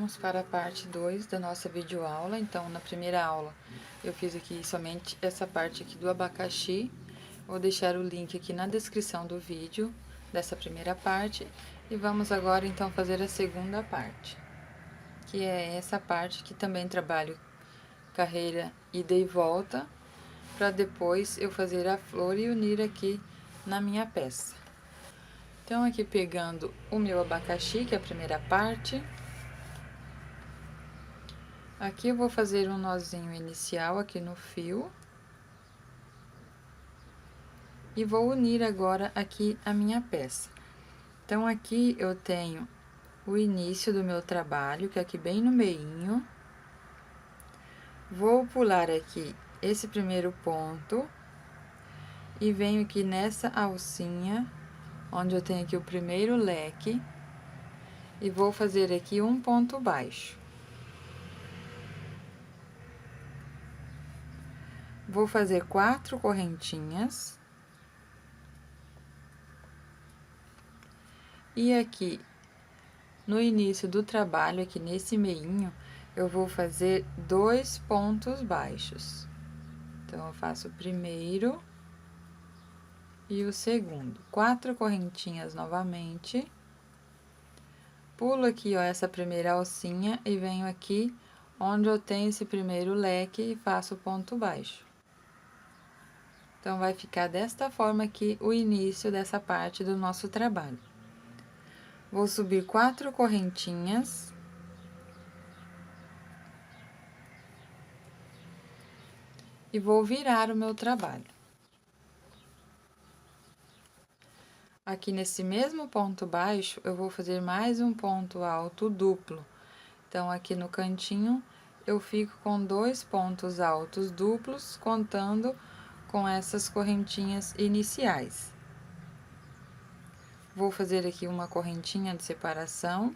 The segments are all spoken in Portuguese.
vamos para a parte 2 da nossa videoaula. Então, na primeira aula, eu fiz aqui somente essa parte aqui do abacaxi. Vou deixar o link aqui na descrição do vídeo dessa primeira parte. E vamos agora, então, fazer a segunda parte, que é essa parte que também trabalho carreira ida e volta, para depois eu fazer a flor e unir aqui na minha peça. Então, aqui pegando o meu abacaxi, que é a primeira parte, aqui eu vou fazer um nozinho inicial aqui no fio. E vou unir agora aqui a minha peça. Então, aqui eu tenho o início do meu trabalho, que é aqui bem no meinho. Vou pular aqui esse primeiro ponto. E venho aqui nessa alcinha, onde eu tenho aqui o primeiro leque. E vou fazer aqui um ponto baixo. Vou fazer 4 correntinhas. E aqui, no início do trabalho, aqui nesse meinho, eu vou fazer 2 pontos baixos. Então, eu faço o primeiro e o segundo. 4 correntinhas novamente. Pulo aqui, ó, essa primeira alcinha e venho aqui onde eu tenho esse primeiro leque e faço o ponto baixo. Então, vai ficar desta forma aqui o início dessa parte do nosso trabalho. Vou subir 4 correntinhas. E vou virar o meu trabalho. Aqui nesse mesmo ponto baixo, eu vou fazer mais um ponto alto duplo. Então, aqui no cantinho, eu fico com 2 pontos altos duplos, contando com essas correntinhas iniciais. Vou fazer aqui uma correntinha de separação.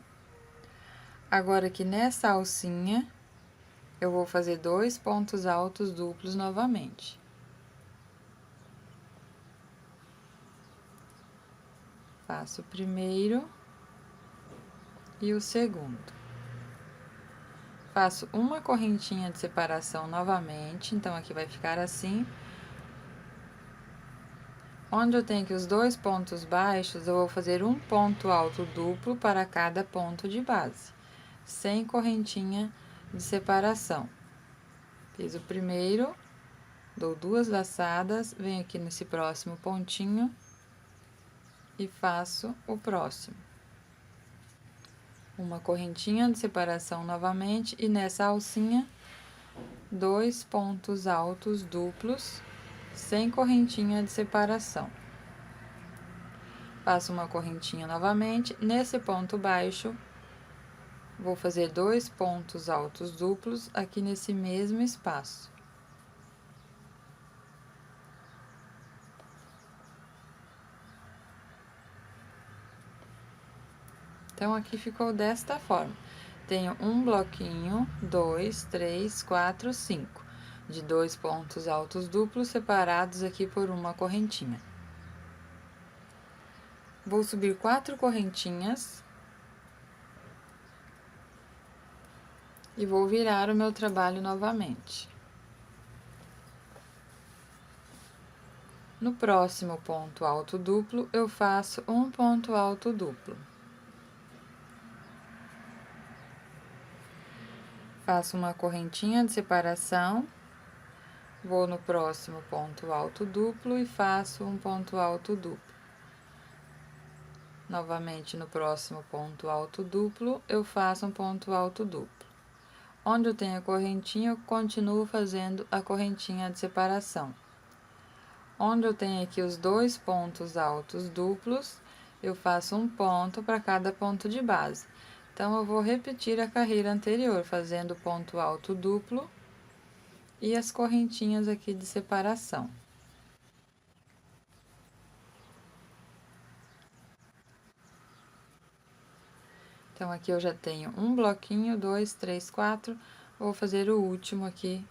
Agora, aqui nessa alcinha, eu vou fazer 2 pontos altos duplos novamente. Faço o primeiro e o segundo. Faço uma correntinha de separação novamente, então, aqui vai ficar assim. Onde eu tenho aqui os 2 pontos baixos, eu vou fazer um ponto alto duplo para cada ponto de base, sem correntinha de separação. Fiz o primeiro, dou 2 laçadas, venho aqui nesse próximo pontinho e faço o próximo. Uma correntinha de separação novamente e nessa alcinha, 2 pontos altos duplos, sem correntinha de separação. Faço uma correntinha novamente, nesse ponto baixo, vou fazer 2 pontos altos duplos aqui nesse mesmo espaço. Então, aqui ficou desta forma. Tenho um bloquinho, 2, 3, 4, 5, de 2 pontos altos duplos separados aqui por uma correntinha. Vou subir 4 correntinhas e vou virar o meu trabalho novamente. No próximo ponto alto duplo, eu faço um ponto alto duplo. Faço uma correntinha de separação, vou no próximo ponto alto duplo e faço um ponto alto duplo. Novamente, no próximo ponto alto duplo, eu faço um ponto alto duplo. Onde eu tenho a correntinha, eu continuo fazendo a correntinha de separação. Onde eu tenho aqui os 2 pontos altos duplos, eu faço um ponto para cada ponto de base. Então, eu vou repetir a carreira anterior, fazendo ponto alto duplo e as correntinhas aqui de separação. Então, aqui eu já tenho um bloquinho, 2, 3, 4, vou fazer o último aqui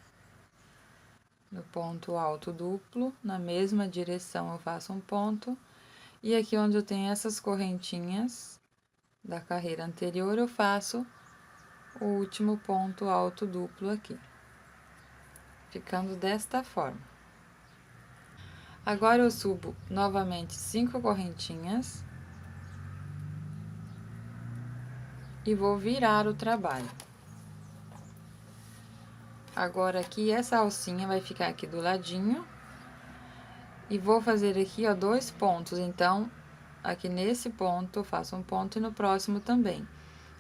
no ponto alto duplo, na mesma direção eu faço um ponto, e aqui onde eu tenho essas correntinhas da carreira anterior, eu faço o último ponto alto duplo aqui, ficando desta forma. Agora eu subo novamente 5 correntinhas e vou virar o trabalho. Agora aqui essa alcinha vai ficar aqui do ladinho e vou fazer aqui, ó, 2 pontos. Então, aqui nesse ponto eu faço um ponto e no próximo também.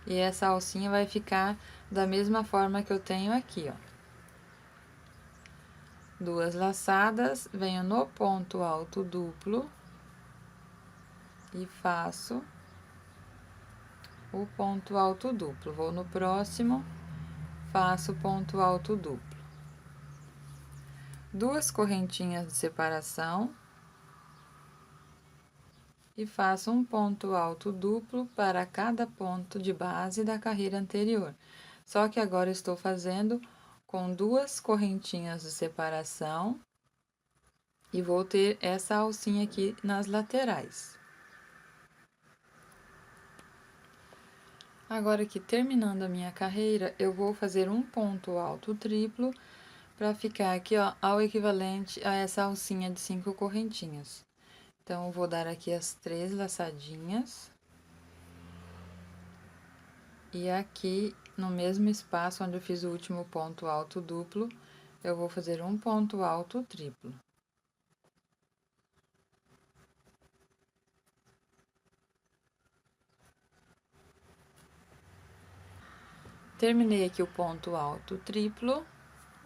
E essa alcinha vai ficar da mesma forma que eu tenho aqui, ó. 2 laçadas, venho no ponto alto duplo e faço o ponto alto duplo. Vou no próximo, faço ponto alto duplo. 2 correntinhas de separação e faço um ponto alto duplo para cada ponto de base da carreira anterior. Só que agora estou fazendo com 2 correntinhas de separação e vou ter essa alcinha aqui nas laterais. Agora aqui, terminando a minha carreira, eu vou fazer um ponto alto triplo para ficar aqui, ó, ao equivalente a essa alcinha de 5 correntinhas. Então, eu vou dar aqui as 3 laçadinhas. E aqui, no mesmo espaço onde eu fiz o último ponto alto duplo, eu vou fazer um ponto alto triplo. Terminei aqui o ponto alto triplo,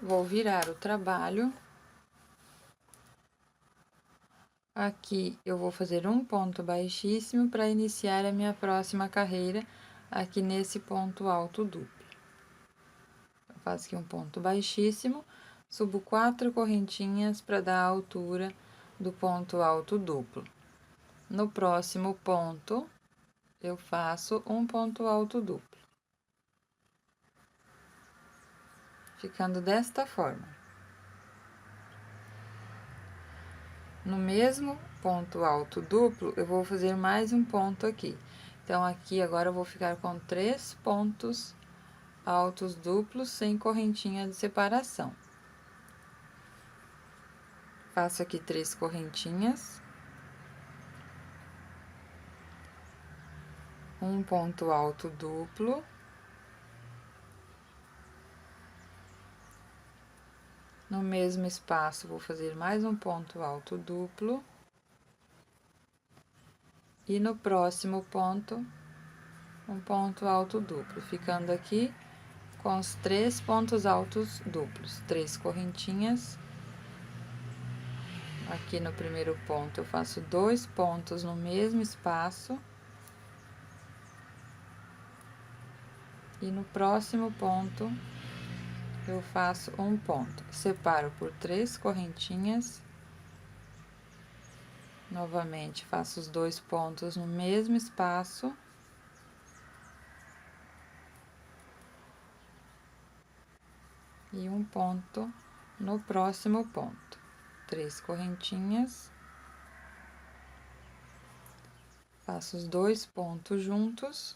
vou virar o trabalho. Aqui eu vou fazer um ponto baixíssimo para iniciar a minha próxima carreira aqui nesse ponto alto duplo. Eu faço aqui um ponto baixíssimo, subo 4 correntinhas para dar a altura do ponto alto duplo. No próximo ponto, eu faço um ponto alto duplo, ficando desta forma. No mesmo ponto alto duplo, eu vou fazer mais um ponto aqui. Então, aqui agora eu vou ficar com 3 pontos altos duplos sem correntinha de separação. Faço aqui 3 correntinhas. Um ponto alto duplo. No mesmo espaço, vou fazer mais um ponto alto duplo. E no próximo ponto, um ponto alto duplo, ficando aqui com os 3 pontos altos duplos, 3 correntinhas. Aqui no primeiro ponto, eu faço 2 pontos no mesmo espaço. E no próximo ponto, eu faço um ponto. Separo por 3 correntinhas. Novamente, faço os 2 pontos no mesmo espaço. E um ponto no próximo ponto. 3 correntinhas. Faço os 2 pontos juntos.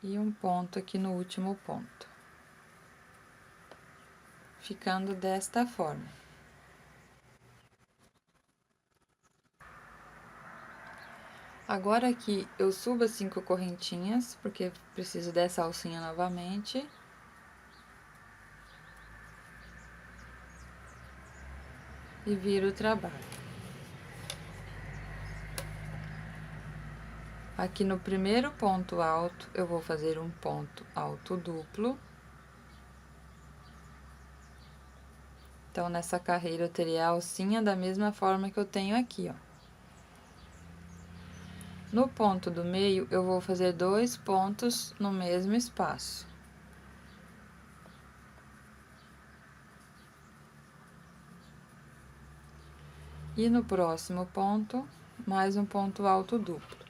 E um ponto aqui no último ponto. Ficando desta forma. Agora aqui, eu subo as 5 correntinhas, porque preciso dessa alcinha novamente. E viro o trabalho. Aqui no primeiro ponto alto, eu vou fazer um ponto alto duplo. Então, nessa carreira, eu teria a alcinha da mesma forma que eu tenho aqui, ó. No ponto do meio, eu vou fazer 2 pontos no mesmo espaço. E no próximo ponto, mais um ponto alto duplo.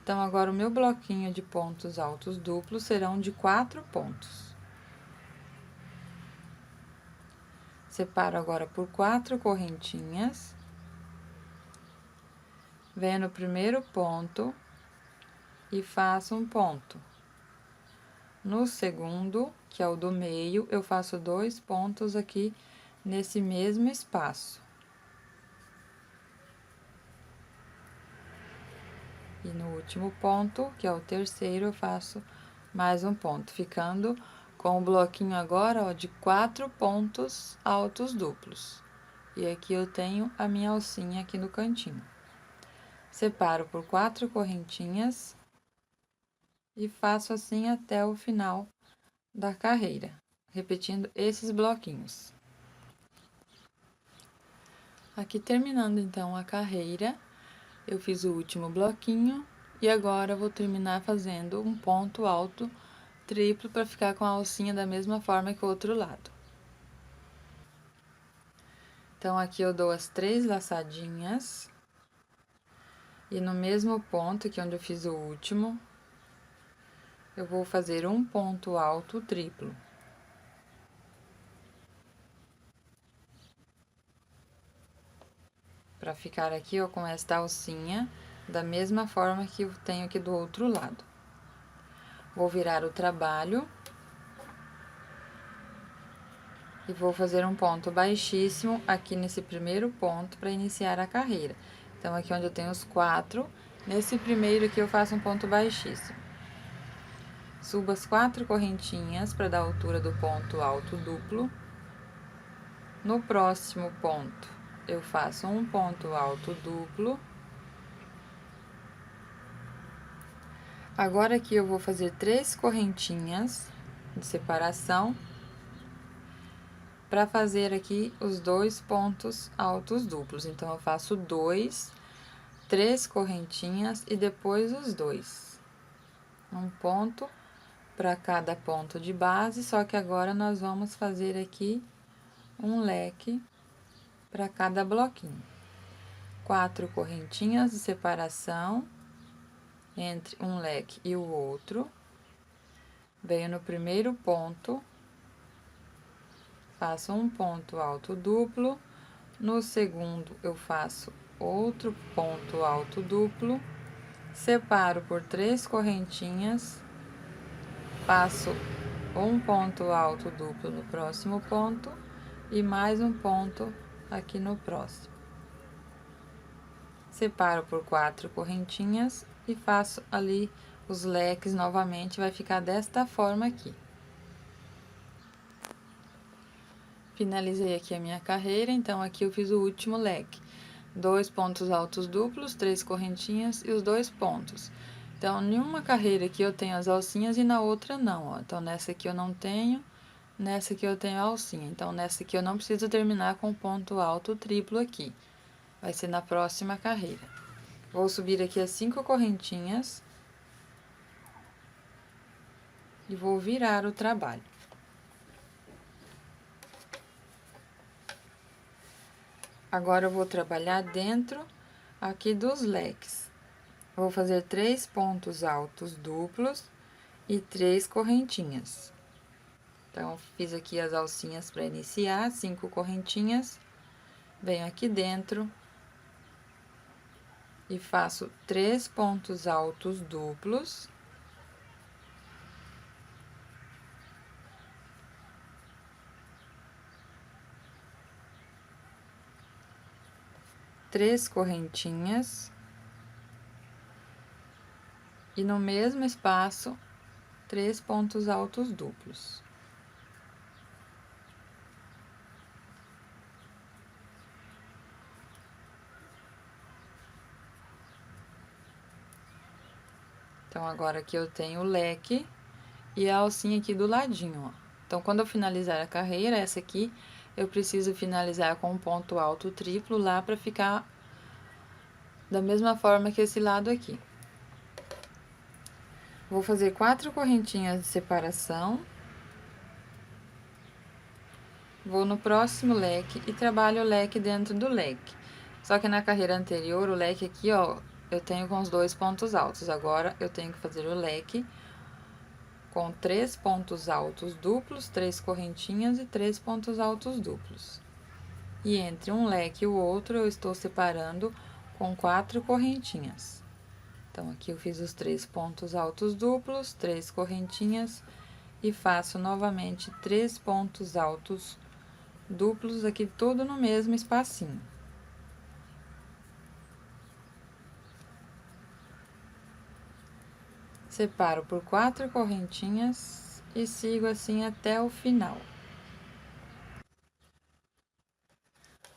Então, agora o meu bloquinho de pontos altos duplos serão de 4 pontos. Separo agora por 4 correntinhas. venho no primeiro ponto e faço um ponto. No segundo, que é o do meio, eu faço 2 pontos aqui nesse mesmo espaço. E no último ponto, que é o terceiro, eu faço mais um ponto, ficando com o bloquinho agora, ó, de 4 pontos altos duplos. E aqui eu tenho a minha alcinha aqui no cantinho. Separo por 4 correntinhas e faço assim até o final da carreira, repetindo esses bloquinhos. Aqui terminando então a carreira, eu fiz o último bloquinho e agora vou terminar fazendo um ponto alto triplo para ficar com a alcinha da mesma forma que o outro lado. Então, aqui eu dou as 3 laçadinhas e no mesmo ponto que onde eu fiz o último, eu vou fazer um ponto alto triplo. Para ficar aqui, ó, com esta alcinha, da mesma forma que eu tenho aqui do outro lado. Vou virar o trabalho. E vou fazer um ponto baixíssimo aqui nesse primeiro ponto para iniciar a carreira. Então, aqui onde eu tenho os 4, nesse primeiro aqui eu faço um ponto baixíssimo. Subo as 4 correntinhas para dar a altura do ponto alto duplo. No próximo ponto, eu faço um ponto alto duplo. Agora aqui eu vou fazer 3 correntinhas de separação para fazer aqui os 2 pontos altos duplos. Então, eu faço 2, 3 correntinhas e depois os 2. Um ponto para cada ponto de base, só que agora nós vamos fazer aqui um leque para cada bloquinho. 4 correntinhas de separação entre um leque e o outro. Venho no primeiro ponto, faço um ponto alto duplo. No segundo, eu faço outro ponto alto duplo, separo por 3 correntinhas, faço um ponto alto duplo no próximo ponto e mais um ponto aqui no próximo. Separo por 4 correntinhas e faço ali os leques novamente, vai ficar desta forma aqui. Finalizei aqui a minha carreira, então aqui eu fiz o último leque. 2 pontos altos duplos, 3 correntinhas e os 2 pontos. Então, em uma carreira aqui eu tenho as alcinhas e na outra não, ó. Então, nessa aqui eu não tenho, nessa aqui eu tenho a alcinha. Então, nessa aqui eu não preciso terminar com ponto alto triplo aqui. Vai ser na próxima carreira. Vou subir aqui as 5 correntinhas e vou virar o trabalho. Agora, eu vou trabalhar dentro aqui dos leques. Vou fazer 3 pontos altos duplos e 3 correntinhas. Então, fiz aqui as alcinhas para iniciar, 5 correntinhas. Venho aqui dentro e faço 3 pontos altos duplos. Três correntinhas. E no mesmo espaço, 3 pontos altos duplos. Então, agora aqui eu tenho o leque e a alcinha aqui do ladinho, ó. Então, quando eu finalizar a carreira, essa aqui, eu preciso finalizar com um ponto alto triplo lá pra ficar da mesma forma que esse lado aqui. Vou fazer 4 correntinhas de separação. Vou no próximo leque e trabalho o leque dentro do leque. Só que na carreira anterior, o leque aqui, ó, eu tenho com os 2 pontos altos. Agora, eu tenho que fazer o leque com 3 pontos altos duplos, 3 correntinhas e 3 pontos altos duplos. E entre um leque e o outro, eu estou separando com 4 correntinhas. Então, aqui eu fiz os 3 pontos altos duplos, 3 correntinhas e faço novamente 3 pontos altos duplos aqui, tudo no mesmo espacinho. Separo por 4 correntinhas e sigo assim até o final.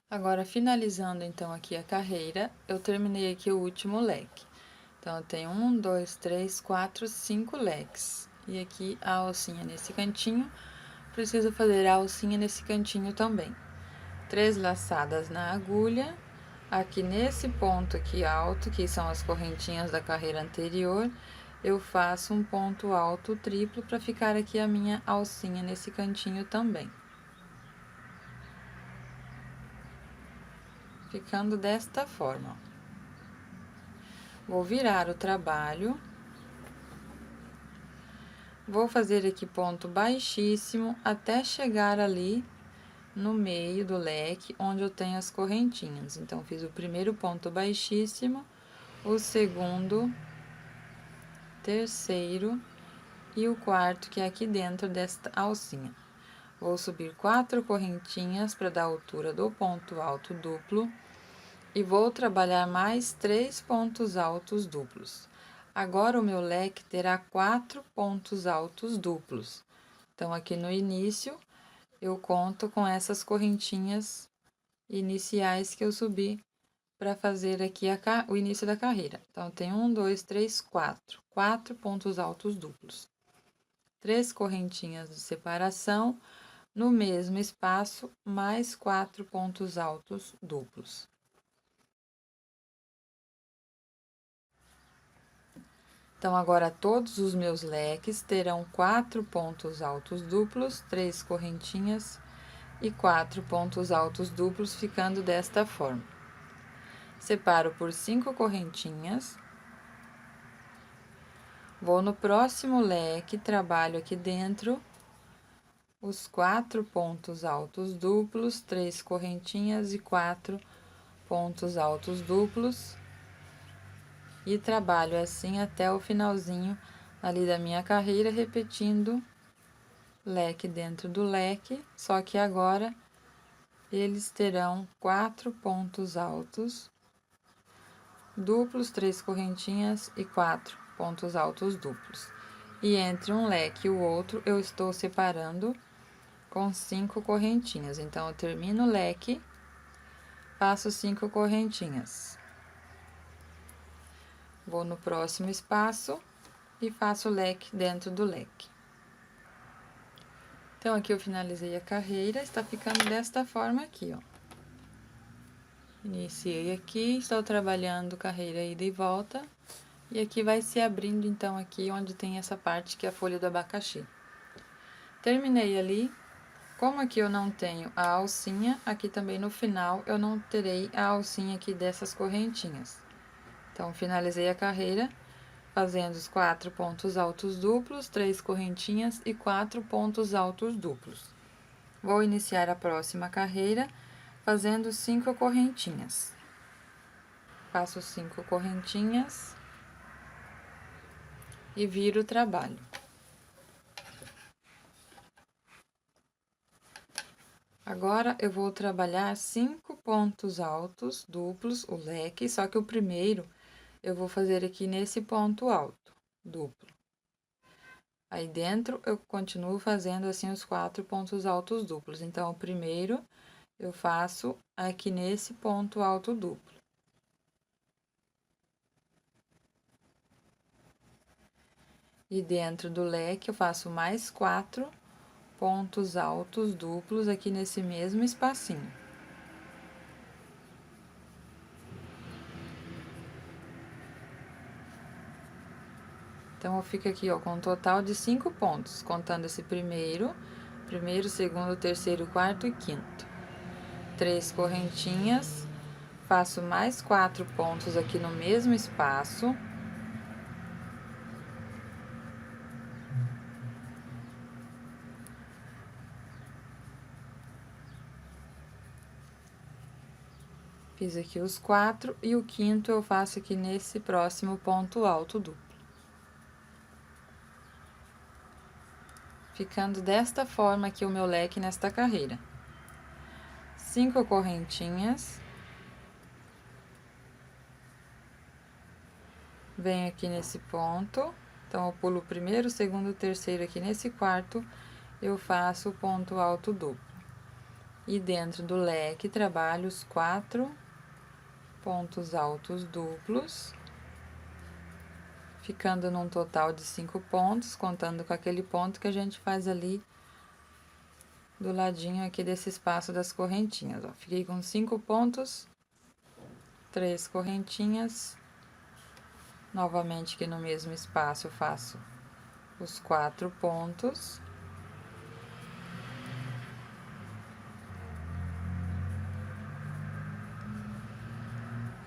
Agora, finalizando então aqui a carreira, eu terminei aqui o último leque. Então, eu tenho 1, 2, 3, 4, 5 leques. E aqui a alcinha nesse cantinho, preciso fazer a alcinha nesse cantinho também. 3 laçadas na agulha, aqui nesse ponto aqui alto, que são as correntinhas da carreira anterior, eu faço um ponto alto triplo para ficar aqui a minha alcinha nesse cantinho também. Ficando desta forma. Vou virar o trabalho. Vou fazer aqui ponto baixíssimo até chegar ali no meio do leque, onde eu tenho as correntinhas. Então, fiz o primeiro ponto baixíssimo, o segundo, terceiro e o quarto, que é aqui dentro desta alcinha. Vou subir 4 correntinhas para dar a altura do ponto alto duplo e vou trabalhar mais 3 pontos altos duplos. Agora, o meu leque terá 4 pontos altos duplos. Então, aqui no início, eu conto com essas correntinhas iniciais que eu subi para fazer aqui o início da carreira. Então, tem 1, 2, 3, 4. 4 pontos altos duplos. 3 correntinhas de separação no mesmo espaço, mais 4 pontos altos duplos. Então, agora, todos os meus leques terão 4 pontos altos duplos, 3 correntinhas e 4 pontos altos duplos, ficando desta forma. Separo por 5 correntinhas. Vou no próximo leque, trabalho aqui dentro os 4 pontos altos duplos, 3 correntinhas e 4 pontos altos duplos. E trabalho assim até o finalzinho ali da minha carreira, repetindo leque dentro do leque, só que agora eles terão 4 pontos altos duplos, 3 correntinhas e 4 pontos altos duplos. E entre um leque e o outro, eu estou separando com 5 correntinhas. Então, eu termino o leque, faço 5 correntinhas. Vou no próximo espaço e faço o leque dentro do leque. Então, aqui eu finalizei a carreira, está ficando desta forma aqui, ó. Iniciei aqui, estou trabalhando carreira ida e volta. E aqui vai se abrindo, então, aqui onde tem essa parte que é a folha do abacaxi. Terminei ali. Como aqui eu não tenho a alcinha, aqui também no final eu não terei a alcinha aqui dessas correntinhas. Então, finalizei a carreira fazendo os 4 pontos altos duplos, 3 correntinhas e 4 pontos altos duplos. Vou iniciar a próxima carreira fazendo 5 correntinhas. Faço 5 correntinhas e viro o trabalho. Agora, eu vou trabalhar 5 pontos altos duplos, o leque, só que o primeiro eu vou fazer aqui nesse ponto alto, duplo. Aí, dentro, eu continuo fazendo assim os 4 pontos altos duplos. Então, o primeiro eu faço aqui nesse ponto alto duplo. E dentro do leque, eu faço mais 4 pontos altos duplos aqui nesse mesmo espacinho. Então, eu fico aqui, ó, com um total de 5 pontos, contando esse primeiro, segundo, terceiro, quarto e quinto. 3 correntinhas, faço mais 4 pontos aqui no mesmo espaço. Fiz aqui os 4 e o quinto eu faço aqui nesse próximo ponto alto duplo. Ficando desta forma aqui o meu leque nesta carreira. 5 correntinhas. Venho aqui nesse ponto, então eu pulo o primeiro, segundo, terceiro aqui nesse quarto, eu faço o ponto alto duplo. E dentro do leque, trabalho os 4 pontos altos duplos, ficando num total de 5 pontos, contando com aquele ponto que a gente faz ali do ladinho aqui desse espaço das correntinhas, ó. Fiquei com 5 pontos, 3 correntinhas. Novamente aqui no mesmo espaço eu faço os 4 pontos.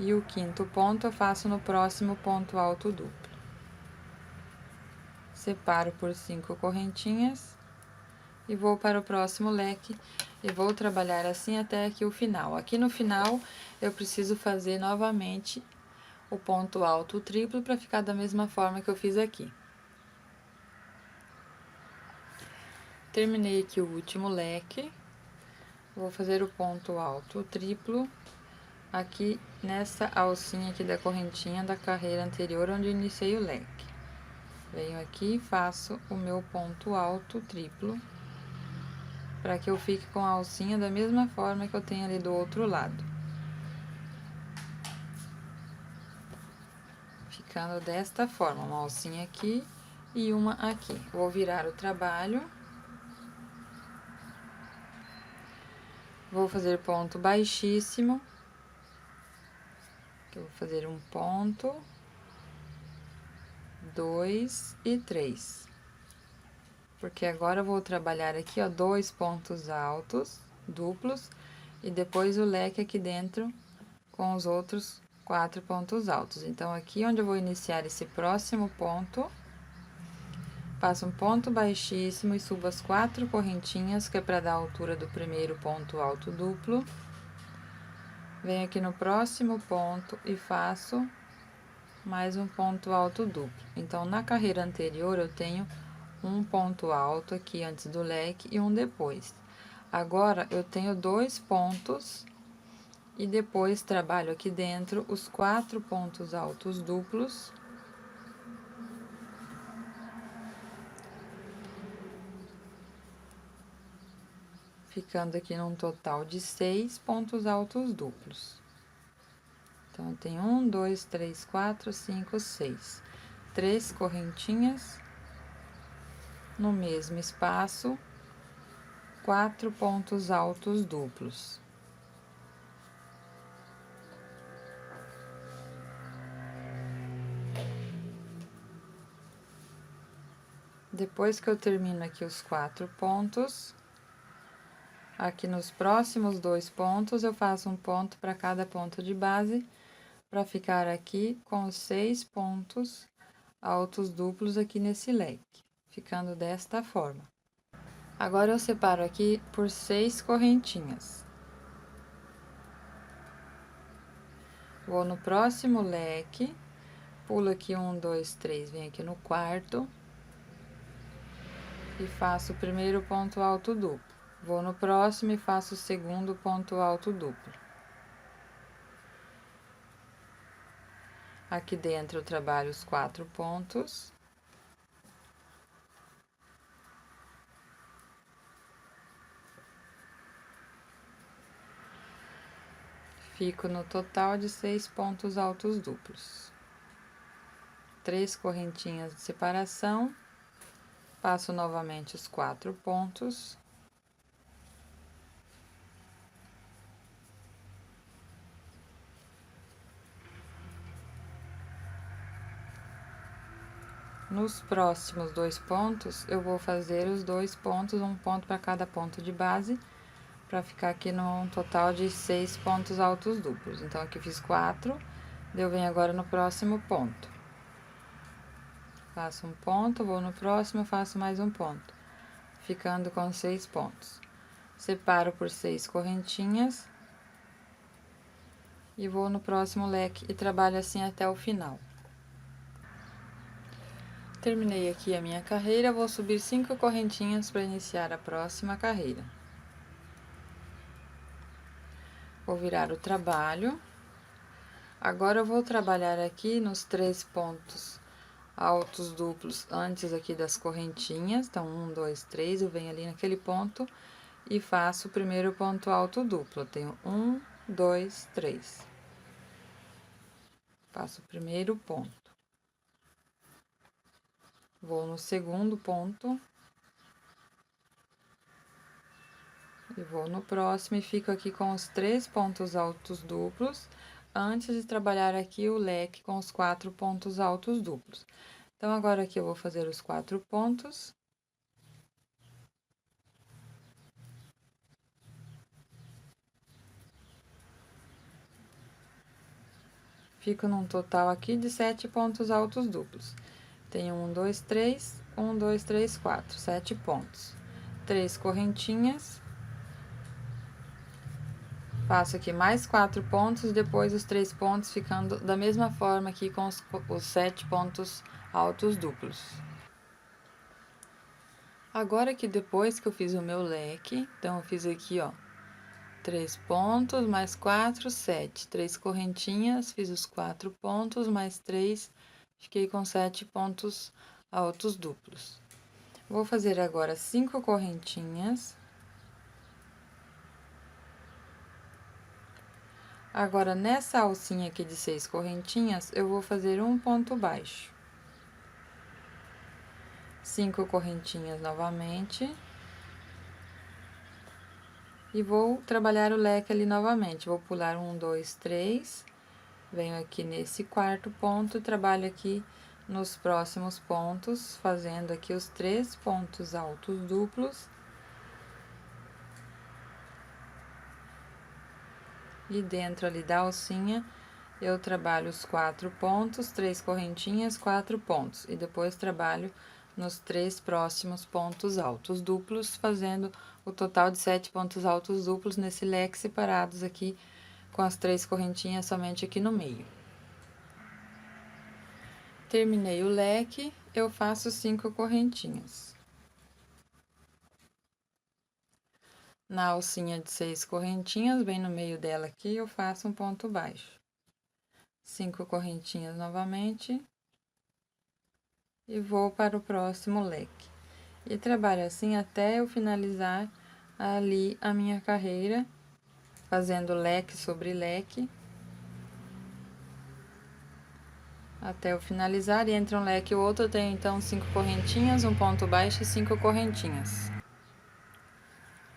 E o quinto ponto eu faço no próximo ponto alto duplo. Separo por 5 correntinhas e vou para o próximo leque e vou trabalhar assim até aqui o final. Aqui no final eu preciso fazer novamente o ponto alto triplo para ficar da mesma forma que eu fiz aqui. Terminei aqui o último leque, vou fazer o ponto alto triplo aqui nessa alcinha aqui da correntinha da carreira anterior onde eu iniciei o leque. Venho aqui e faço o meu ponto alto triplo, para que eu fique com a alcinha da mesma forma que eu tenho ali do outro lado. Ficando desta forma, uma alcinha aqui e uma aqui. Vou virar o trabalho. Vou fazer ponto baixíssimo. Eu vou fazer um ponto, 2 e 3. Porque agora eu vou trabalhar aqui, ó, 2 pontos altos, duplos, e depois o leque aqui dentro com os outros 4 pontos altos. Então, aqui onde eu vou iniciar esse próximo ponto, faço um ponto baixíssimo e subo as 4 correntinhas, que é para dar a altura do primeiro ponto alto duplo. Venho aqui no próximo ponto e faço mais um ponto alto duplo. Então, na carreira anterior, eu tenho um ponto alto aqui antes do leque e um depois. Agora, eu tenho 2 pontos e depois trabalho aqui dentro os 4 pontos altos duplos. Ficando aqui num total de 6 pontos altos duplos. Então, tem 1, 2, 3, 4, 5, 6. 3 correntinhas. No mesmo espaço, 4 pontos altos duplos. Depois que eu termino aqui os 4 pontos, aqui nos próximos 2 pontos, eu faço um ponto para cada ponto de base, para ficar aqui com os 6 pontos altos duplos aqui nesse leque, ficando desta forma. Agora, eu separo aqui por 6 correntinhas. Vou no próximo leque, pulo aqui 1, 2, 3, venho aqui no quarto e faço o primeiro ponto alto duplo. Vou no próximo e faço o segundo ponto alto duplo. Aqui dentro eu trabalho os 4 pontos. Fico no total de 6 pontos altos duplos. 3 correntinhas de separação. Passo novamente os 4 pontos. Nos próximos 2 pontos, eu vou fazer os 2 pontos, um ponto para cada ponto de base, para ficar aqui num total de 6 pontos altos duplos. Então, aqui fiz 4, eu venho agora no próximo ponto. Faço um ponto, vou no próximo, faço mais um ponto, ficando com 6 pontos. Separo por 6 correntinhas. e vou no próximo leque e trabalho assim até o final. Terminei aqui a minha carreira, vou subir 5 correntinhas para iniciar a próxima carreira. Vou virar o trabalho. Agora eu vou trabalhar aqui nos 3 pontos altos duplos antes aqui das correntinhas. Então, 1, 2, 3, eu venho ali naquele ponto e faço o primeiro ponto alto duplo. Eu tenho 1, 2, 3. Faço o primeiro ponto. Vou no segundo ponto. E vou no próximo e fico aqui com os 3 pontos altos duplos, antes de trabalhar aqui o leque com os 4 pontos altos duplos. Então, agora aqui eu vou fazer os 4 pontos. Fico num total aqui de 7 pontos altos duplos. Tenho 1, 2, 3, 1, 2, 3, 4, 7 pontos. 3 correntinhas. Faço aqui mais 4 pontos e depois os 3 pontos ficando da mesma forma aqui com os 7 pontos altos duplos. Agora que depois que eu fiz o meu leque, então eu fiz aqui, ó, 3 pontos, mais 4, 7. 3 correntinhas, fiz os 4 pontos, mais 3, fiquei com 7 pontos altos duplos. Vou fazer agora 5 correntinhas. Agora, nessa alcinha aqui de 6 correntinhas, eu vou fazer um ponto baixo. 5 correntinhas novamente. E vou trabalhar o leque ali novamente. Vou pular 1, 2, 3. Venho aqui nesse quarto ponto, trabalho aqui nos próximos pontos, fazendo aqui os 3 pontos altos duplos. E dentro ali da alcinha, eu trabalho os 4 pontos, 3 correntinhas, 4 pontos. E depois trabalho nos 3 próximos pontos altos duplos, fazendo o total de 7 pontos altos duplos nesse leque separados aqui, com as 3 correntinhas somente aqui no meio. Terminei o leque, eu faço 5 correntinhas. Na alcinha de 6 correntinhas, bem no meio dela aqui, eu faço um ponto baixo. 5 correntinhas novamente. E vou para o próximo leque. E trabalho assim até eu finalizar ali a minha carreira, fazendo leque sobre leque. Até eu finalizar, e entre um leque e o outro, eu tenho então 5 correntinhas, um ponto baixo e 5 correntinhas.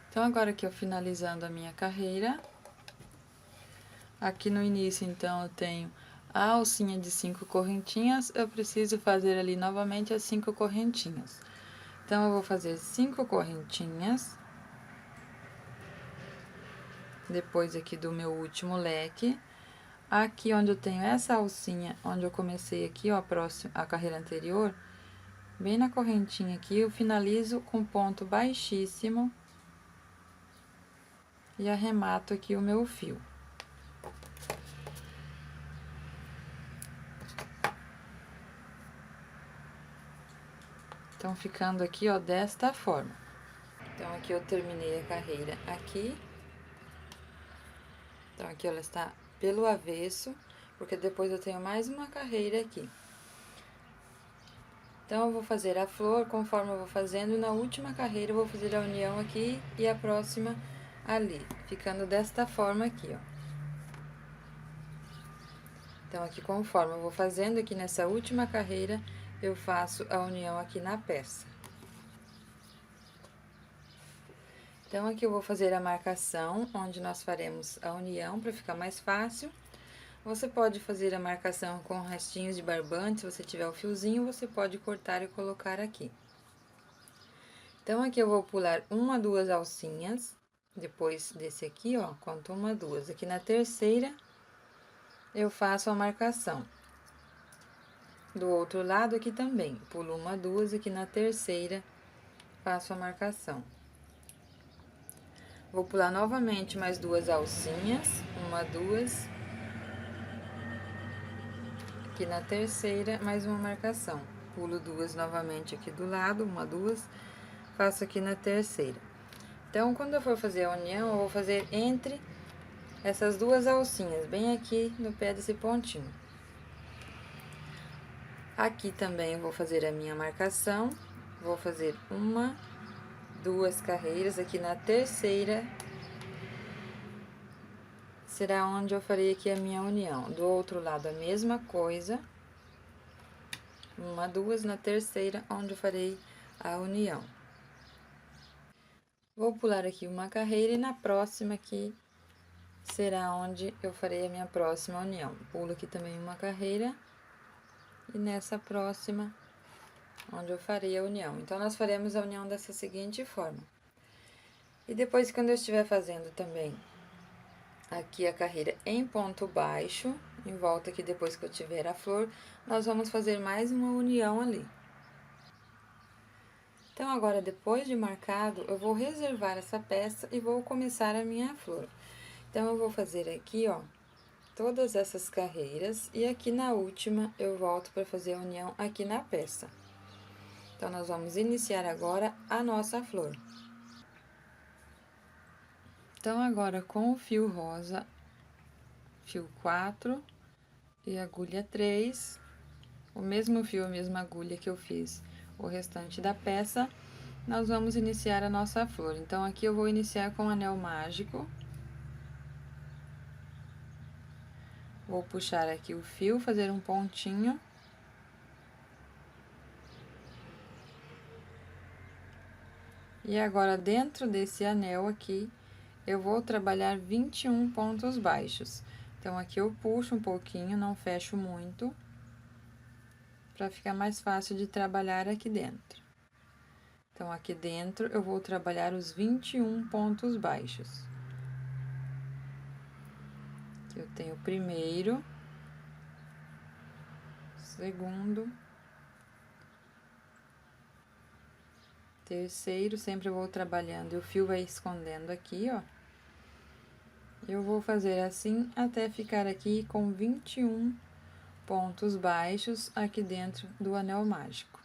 Então, agora que eu finalizando a minha carreira, aqui no início, então, eu tenho a alcinha de 5 correntinhas, eu preciso fazer ali novamente as 5 correntinhas. Então, eu vou fazer 5 correntinhas, depois aqui do meu último leque. Aqui onde eu tenho essa alcinha, onde eu comecei aqui, ó, a carreira anterior, bem na correntinha aqui, eu finalizo com ponto baixíssimo e arremato aqui o meu fio. Então, ficando aqui, ó, desta forma. Então, aqui eu terminei a carreira aqui. Então, aqui ela está pelo avesso, porque depois eu tenho mais uma carreira aqui. Então, eu vou fazer a flor conforme eu vou fazendo, e na última carreira eu vou fazer a união aqui e a próxima ali, ficando desta forma aqui, ó. Então, aqui conforme eu vou fazendo aqui nessa última carreira, eu faço a união aqui na peça. Então, aqui eu vou fazer a marcação, onde nós faremos a união, para ficar mais fácil. Você pode fazer a marcação com restinhos de barbante, se você tiver o fiozinho, você pode cortar e colocar aqui. Então, aqui eu vou pular 1 a 2 alcinhas, depois desse aqui, ó, conto 1 a 2. Aqui na terceira, eu faço a marcação. Do outro lado aqui também, pulo 1 a 2, aqui na terceira, faço a marcação. Vou pular novamente mais 2 alcinhas, 1 a 2, aqui na terceira, mais uma marcação. Pulo duas novamente aqui do lado, uma, duas, faço aqui na terceira. Então, quando eu for fazer a união, eu vou fazer entre essas duas alcinhas, bem aqui no pé desse pontinho. Aqui também eu vou fazer a minha marcação, vou fazer uma, duas carreiras, aqui na terceira será onde eu farei aqui a minha união. Do outro lado a mesma coisa, uma, duas, na terceira onde eu farei a união. Vou pular aqui uma carreira e na próxima aqui será onde eu farei a minha próxima união. Pulo aqui também uma carreira e nessa próxima onde eu farei a união. Então, nós faremos a união dessa seguinte forma. E depois, quando eu estiver fazendo também aqui a carreira em ponto baixo, em volta aqui depois que eu tiver a flor, nós vamos fazer mais uma união ali. Então, agora, depois de marcado, eu vou reservar essa peça e vou começar a minha flor. Então, eu vou fazer aqui, ó, todas essas carreiras e aqui na última eu volto para fazer a união aqui na peça. Então, nós vamos iniciar agora a nossa flor. Então, agora com o fio rosa, fio 4 e agulha 3, o mesmo fio, a mesma agulha que eu fiz o restante da peça, nós vamos iniciar a nossa flor. Então, aqui eu vou iniciar com o anel mágico. Vou puxar aqui o fio, fazer um pontinho. E agora, dentro desse anel aqui, eu vou trabalhar 21 pontos baixos. Então, aqui eu puxo um pouquinho, não fecho muito, para ficar mais fácil de trabalhar aqui dentro. Então, aqui dentro eu vou trabalhar os 21 pontos baixos. Aqui eu tenho o primeiro, segundo, terceiro, sempre eu vou trabalhando e o fio vai escondendo aqui, ó. Eu vou fazer assim até ficar aqui com 21 pontos baixos aqui dentro do anel mágico.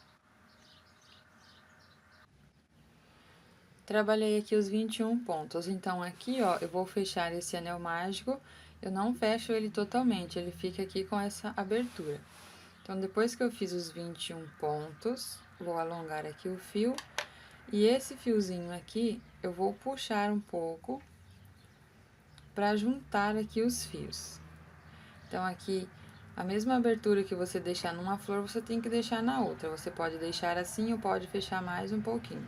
Trabalhei aqui os 21 pontos, então aqui, ó, eu vou fechar esse anel mágico, eu não fecho ele totalmente, ele fica aqui com essa abertura. Então, depois que eu fiz os 21 pontos, vou alongar aqui o fio, e esse fiozinho aqui, eu vou puxar um pouco para juntar aqui os fios. Então, aqui, a mesma abertura que você deixar numa flor, você tem que deixar na outra. Você pode deixar assim ou pode fechar mais um pouquinho.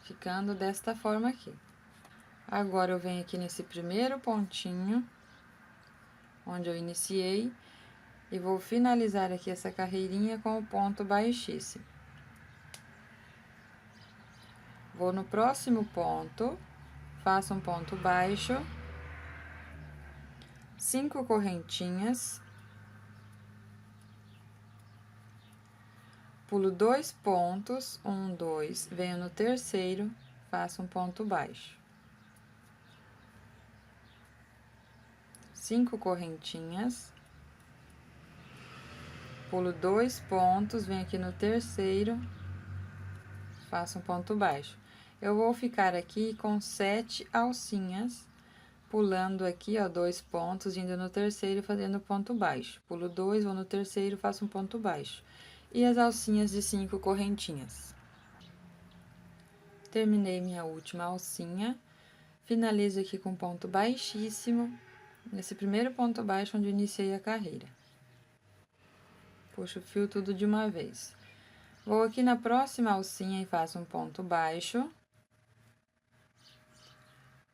Ficando desta forma aqui. Agora, eu venho aqui nesse primeiro pontinho, onde eu iniciei, e vou finalizar aqui essa carreirinha com o ponto baixíssimo. Vou no próximo ponto, faço um ponto baixo, 5 correntinhas, pulo 2 pontos, 1, 2, venho no terceiro, faço um ponto baixo. 5 correntinhas, pulo 2 pontos, venho aqui no terceiro, faço um ponto baixo. Eu vou ficar aqui com 7 alcinhas, pulando aqui, ó, 2 pontos, indo no terceiro e fazendo ponto baixo. Pulo 2, vou no terceiro, faço um ponto baixo. E as alcinhas de 5 correntinhas. Terminei minha última alcinha, finalizo aqui com ponto baixíssimo, nesse primeiro ponto baixo onde eu iniciei a carreira. Puxo o fio tudo de uma vez. Vou aqui na próxima alcinha e faço um ponto baixo,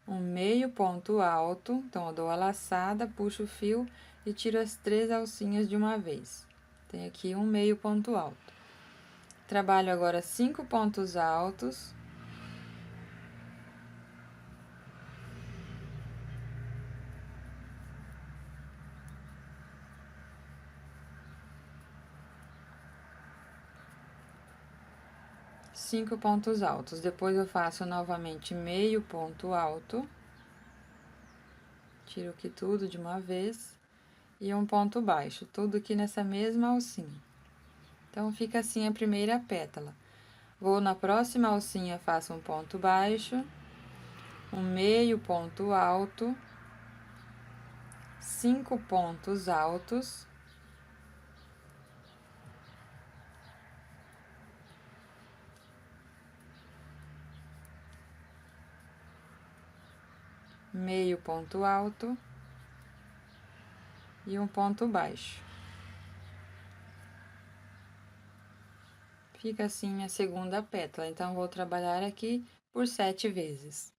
um meio ponto alto, então eu dou a laçada, puxo o fio e tiro as 3 alcinhas de uma vez. Tem aqui um meio ponto alto. Trabalho agora 5 pontos altos. Cinco pontos altos. Depois eu faço novamente meio ponto alto. Tiro aqui tudo de uma vez. e um ponto baixo, tudo aqui nessa mesma alcinha. Então, fica assim a primeira pétala. Vou na próxima alcinha, faço um ponto baixo, um meio ponto alto, 5 pontos altos, meio ponto alto e um ponto baixo. Fica assim a segunda pétala, então vou trabalhar aqui por 7 vezes.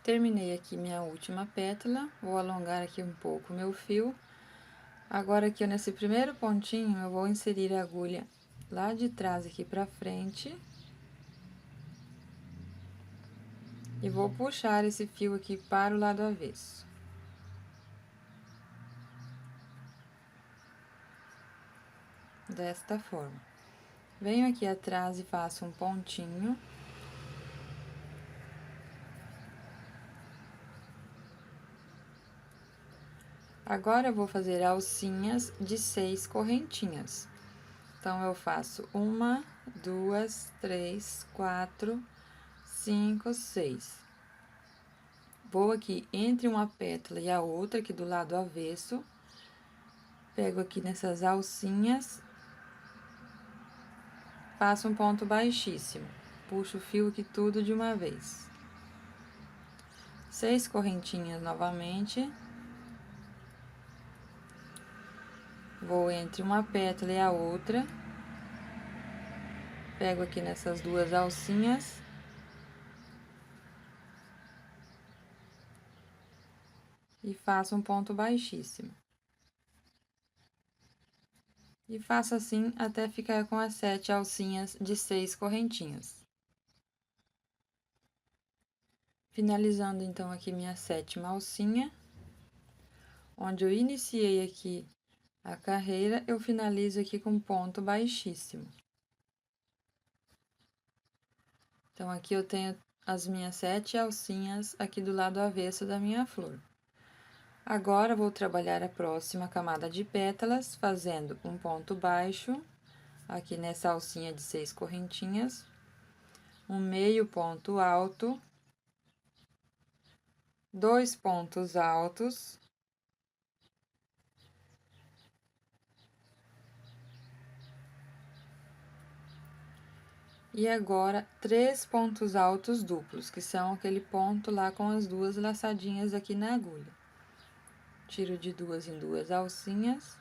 Terminei aqui minha última pétala, vou alongar aqui um pouco meu fio. Agora aqui nesse primeiro pontinho, eu vou inserir a agulha lá de trás aqui pra frente. E vou puxar esse fio aqui para o lado avesso. Desta forma. Venho aqui atrás e faço um pontinho. Agora, eu vou fazer alcinhas de 6 correntinhas. Então, eu faço 1, 2, 3, 4, 5, 6. Vou aqui entre uma pétala e a outra, aqui do lado avesso. Pego aqui nessas alcinhas, faço um ponto baixíssimo. Puxo o fio aqui tudo de uma vez. 6 correntinhas novamente. Vou entre uma pétala e a outra. Pego aqui nessas duas alcinhas. E faço um ponto baixíssimo. E faço assim até ficar com as 7 alcinhas de 6 correntinhas. Finalizando então aqui minha 7ª alcinha, onde eu iniciei aqui a carreira, eu finalizo aqui com ponto baixíssimo. Então, aqui eu tenho as minhas 7 alcinhas aqui do lado avesso da minha flor. Agora, vou trabalhar a próxima camada de pétalas, fazendo um ponto baixo, aqui nessa alcinha de 6 correntinhas, um meio ponto alto, 2 pontos altos, e agora 3 pontos altos duplos, que são aquele ponto lá com as duas laçadinhas aqui na agulha. Tiro de 2 em 2 alcinhas,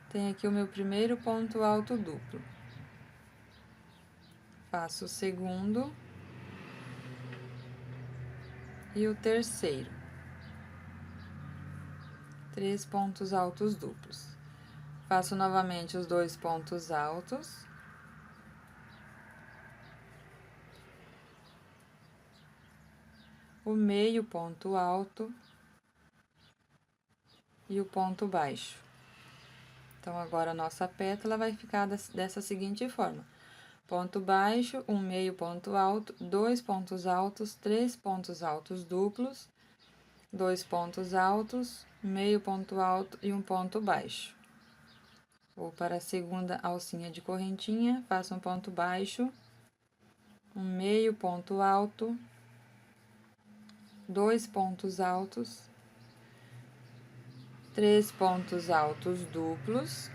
tem aqui o meu primeiro ponto alto duplo. Faço o segundo e o terceiro. 3 pontos altos duplos. Faço novamente os 2 pontos altos. O meio ponto alto e o ponto baixo. Então, agora a nossa pétala vai ficar dessa seguinte forma: ponto baixo, um meio ponto alto, 2 pontos altos, 3 pontos altos duplos, 2 pontos altos, meio ponto alto e um ponto baixo. Vou para a segunda alcinha de correntinha, faço um ponto baixo, um meio ponto alto, 2 pontos altos, 3 pontos altos duplos,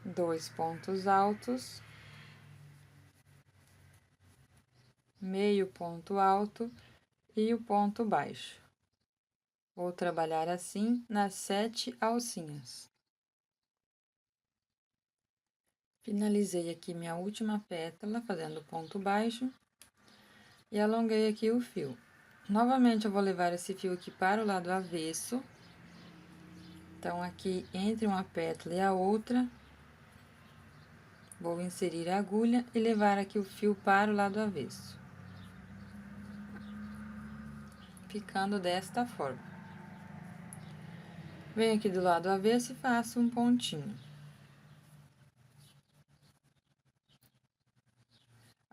dois pontos altos, meio ponto alto e o ponto baixo. Vou trabalhar assim nas 7 alcinhas. Finalizei aqui minha última pétala, fazendo ponto baixo, e alonguei aqui o fio. Novamente, eu vou levar esse fio aqui para o lado avesso. Então, aqui entre uma pétala e a outra, vou inserir a agulha e levar aqui o fio para o lado avesso. Ficando desta forma. Venho aqui do lado avesso e faço um pontinho.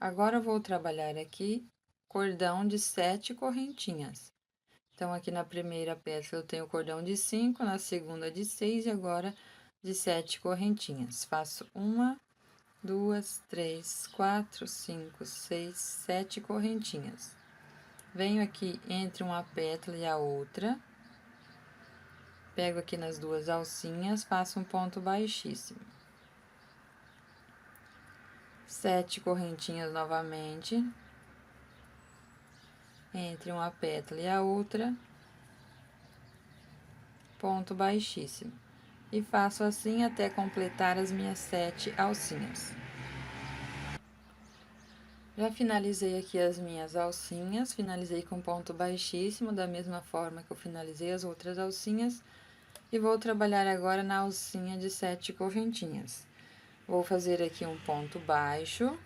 Agora, eu vou trabalhar aqui cordão de 7 correntinhas. Então, aqui na primeira peça eu tenho cordão de 5, na segunda de 6 e agora de 7 correntinhas. Faço 1, 2, 3, 4, 5, 6, 7 correntinhas. Venho aqui entre uma pétala e a outra, pego aqui nas duas alcinhas, faço um ponto baixíssimo. 7 correntinhas novamente, entre uma pétala e a outra, ponto baixíssimo. E faço assim até completar as minhas 7 alcinhas. Já finalizei aqui as minhas alcinhas, finalizei com ponto baixíssimo, da mesma forma que eu finalizei as outras alcinhas. E vou trabalhar agora na alcinha de 7 correntinhas. Vou fazer aqui um ponto baixo,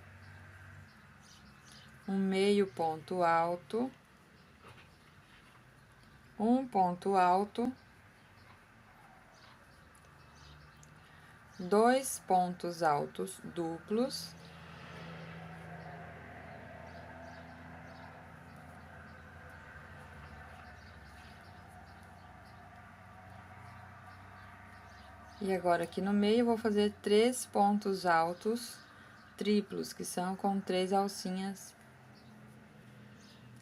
um meio ponto alto, um ponto alto, 2 pontos altos duplos, e agora aqui no meio eu vou fazer 3 pontos altos triplos, que são com 3 alcinhas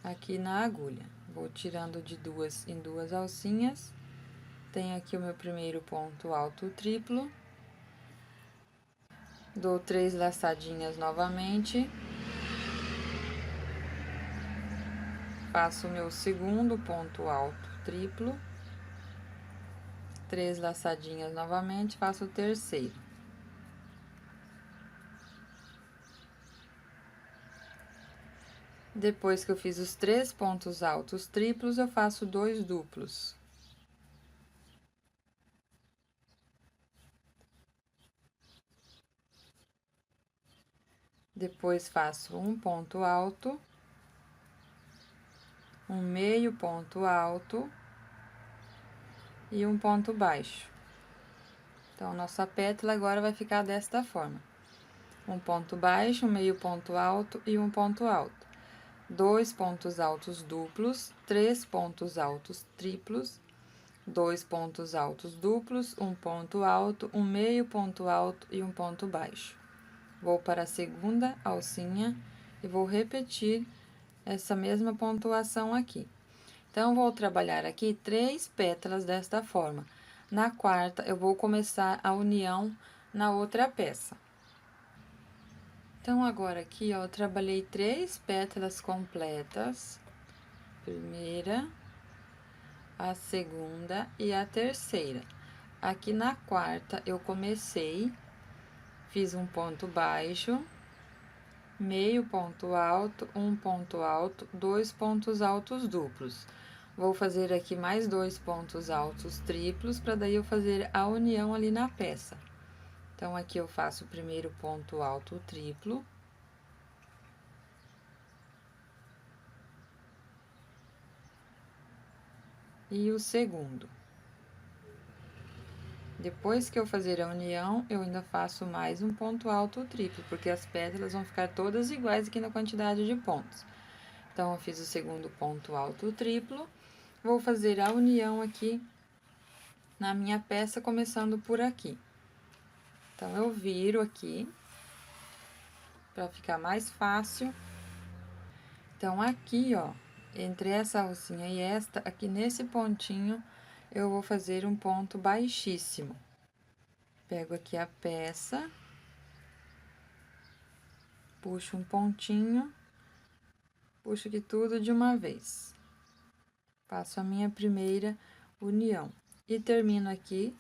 aqui na agulha. Vou tirando de 2 em 2 alcinhas, tenho aqui o meu primeiro ponto alto triplo, dou 3 laçadinhas novamente, faço o meu segundo ponto alto triplo, 3 laçadinhas novamente, faço o terceiro. Depois que eu fiz os 3 pontos altos triplos, eu faço 2 duplos. Depois faço um ponto alto, um meio ponto alto e um ponto baixo. Então, nossa pétala agora vai ficar desta forma: um ponto baixo, um meio ponto alto e um ponto alto. 2 pontos altos duplos, 3 pontos altos triplos, 2 pontos altos duplos, um ponto alto, um meio ponto alto e um ponto baixo. Vou para a segunda alcinha e vou repetir essa mesma pontuação aqui. Então, vou trabalhar aqui 3 pétalas desta forma. Na quarta, eu vou começar a união na outra peça. Então, agora aqui, ó, eu trabalhei 3 pétalas completas. Primeira, a segunda e a terceira. Aqui na quarta, eu comecei, fiz um ponto baixo, meio ponto alto, um ponto alto, 2 pontos altos duplos. Vou fazer aqui mais 2 pontos altos triplos, para daí eu fazer a união ali na peça. Então, aqui eu faço o primeiro ponto alto triplo. E o segundo. Depois que eu fazer a união, eu ainda faço mais um ponto alto triplo, porque as pétalas vão ficar todas iguais aqui na quantidade de pontos. Então, eu fiz o segundo ponto alto triplo, vou fazer a união aqui na minha peça, começando por aqui. Então, eu viro aqui, para ficar mais fácil. Então, aqui, ó, entre essa alcinha e esta, aqui nesse pontinho, eu vou fazer um ponto baixíssimo. Pego aqui a peça, puxo um pontinho, puxo aqui tudo de uma vez. Faço a minha primeira união. E termino aqui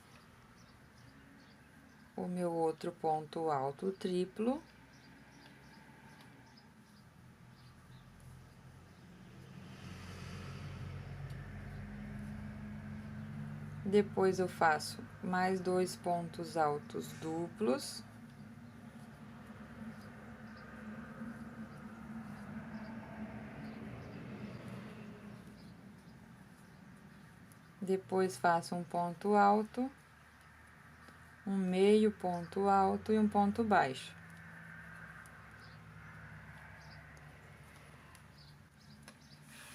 o meu outro ponto alto triplo. Depois, eu faço mais 2 pontos altos duplos. Depois, faço um ponto alto, um meio ponto alto e um ponto baixo.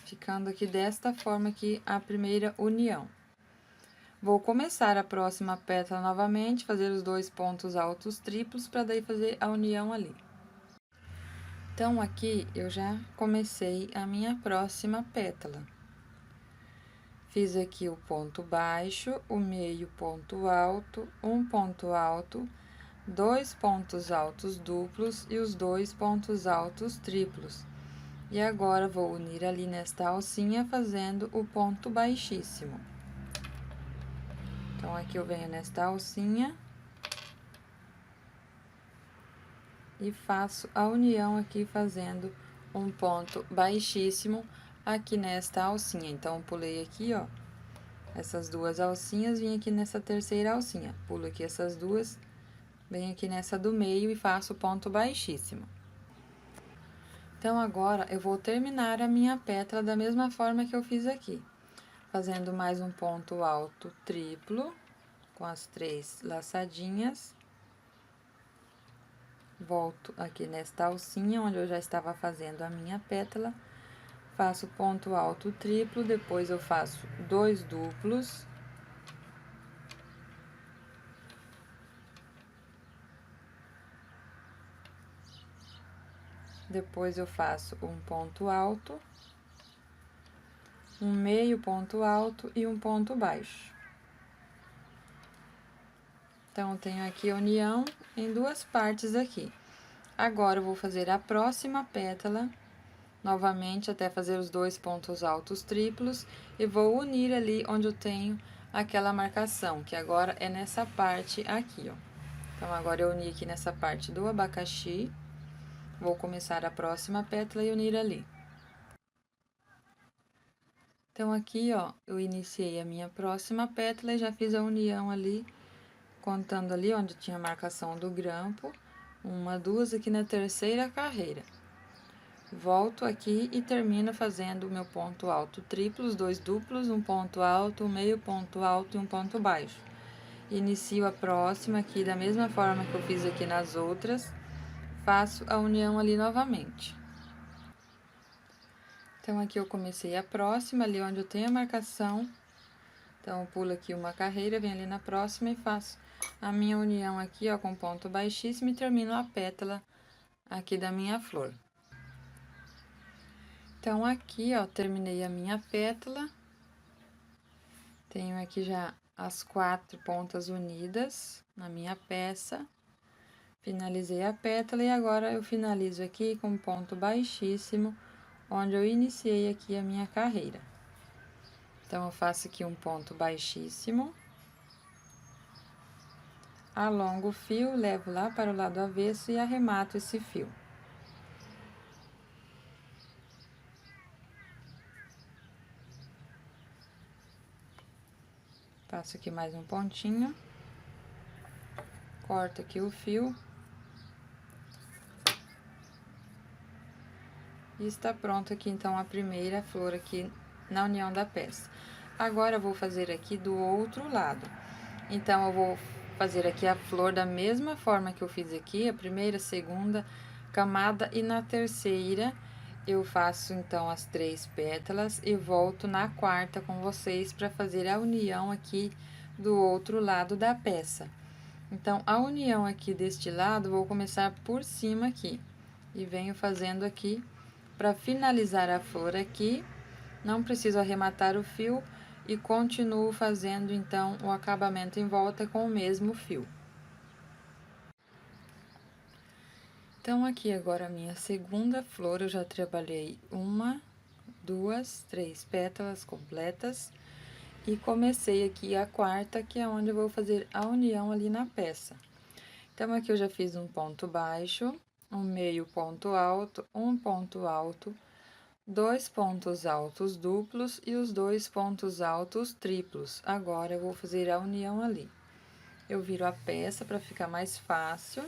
ficando aqui desta forma aqui a primeira união. Vou começar a próxima pétala novamente, fazer os 2 pontos altos triplos, para daí fazer a união ali. Então, aqui eu já comecei a minha próxima pétala. Fiz aqui o ponto baixo, o meio ponto alto, um ponto alto, 2 pontos altos duplos e os 2 pontos altos triplos. E agora, vou unir ali nesta alcinha, fazendo o ponto baixíssimo. Então, aqui eu venho nesta alcinha e faço a união aqui, fazendo um ponto baixíssimo aqui nesta alcinha. Então, pulei aqui, ó, essas 2 alcinhas, vim aqui nessa terceira alcinha, pulo aqui essas 2, venho aqui nessa do meio e faço ponto baixíssimo. Então, agora, eu vou terminar a minha pétala da mesma forma que eu fiz aqui, fazendo mais um ponto alto triplo, com as 3 laçadinhas. Volto aqui nesta alcinha, onde eu já estava fazendo a minha pétala, faço ponto alto triplo, depois eu faço 2 duplos. Depois eu faço um ponto alto, um meio ponto alto e um ponto baixo. Então, eu tenho aqui a união em 2 partes aqui. Agora, eu vou fazer a próxima pétala, novamente, até fazer os 2 pontos altos triplos, e vou unir ali onde eu tenho aquela marcação, que agora é nessa parte aqui, ó. Então, agora eu uni aqui nessa parte do abacaxi, vou começar a próxima pétala e unir ali. Então, aqui, ó, eu iniciei a minha próxima pétala e já fiz a união ali, contando ali onde tinha a marcação do grampo, 1, 2 aqui na terceira carreira. Volto aqui e termino fazendo o meu ponto alto triplo, os 2 duplos, um ponto alto, um meio ponto alto e um ponto baixo. Inicio a próxima aqui da mesma forma que eu fiz aqui nas outras, faço a união ali novamente. Então, aqui eu comecei a próxima, ali onde eu tenho a marcação. Então, eu pulo aqui uma carreira, venho ali na próxima e faço a minha união aqui, ó, com ponto baixíssimo, e termino a pétala aqui da minha flor. Então, aqui, ó, terminei a minha pétala. Tenho aqui já as 4 pontas unidas na minha peça. Finalizei a pétala e agora eu finalizo aqui com ponto baixíssimo, onde eu iniciei aqui a minha carreira. Então, eu faço aqui um ponto baixíssimo, alongo o fio, levo lá para o lado avesso e arremato esse fio. Faço aqui mais um pontinho, corto aqui o fio. E está pronto aqui, então, a primeira flor aqui na união da peça. Agora, eu vou fazer aqui do outro lado. Então, eu vou fazer aqui a flor da mesma forma que eu fiz aqui, a primeira, segunda camada, e na terceira eu faço, então, as 3 pétalas e volto na quarta com vocês para fazer a união aqui do outro lado da peça. Então, a união aqui deste lado, vou começar por cima aqui e venho fazendo aqui para finalizar a flor aqui. Não preciso arrematar o fio e continuo fazendo, então, o acabamento em volta com o mesmo fio. Então, aqui agora a minha segunda flor, eu já trabalhei 1, 2, 3 pétalas completas e comecei aqui a quarta, que é onde eu vou fazer a união ali na peça. Então, aqui eu já fiz um ponto baixo, um meio ponto alto, um ponto alto, 2 pontos altos duplos e os 2 pontos altos triplos. Agora, eu vou fazer a união ali. Eu viro a peça para ficar mais fácil.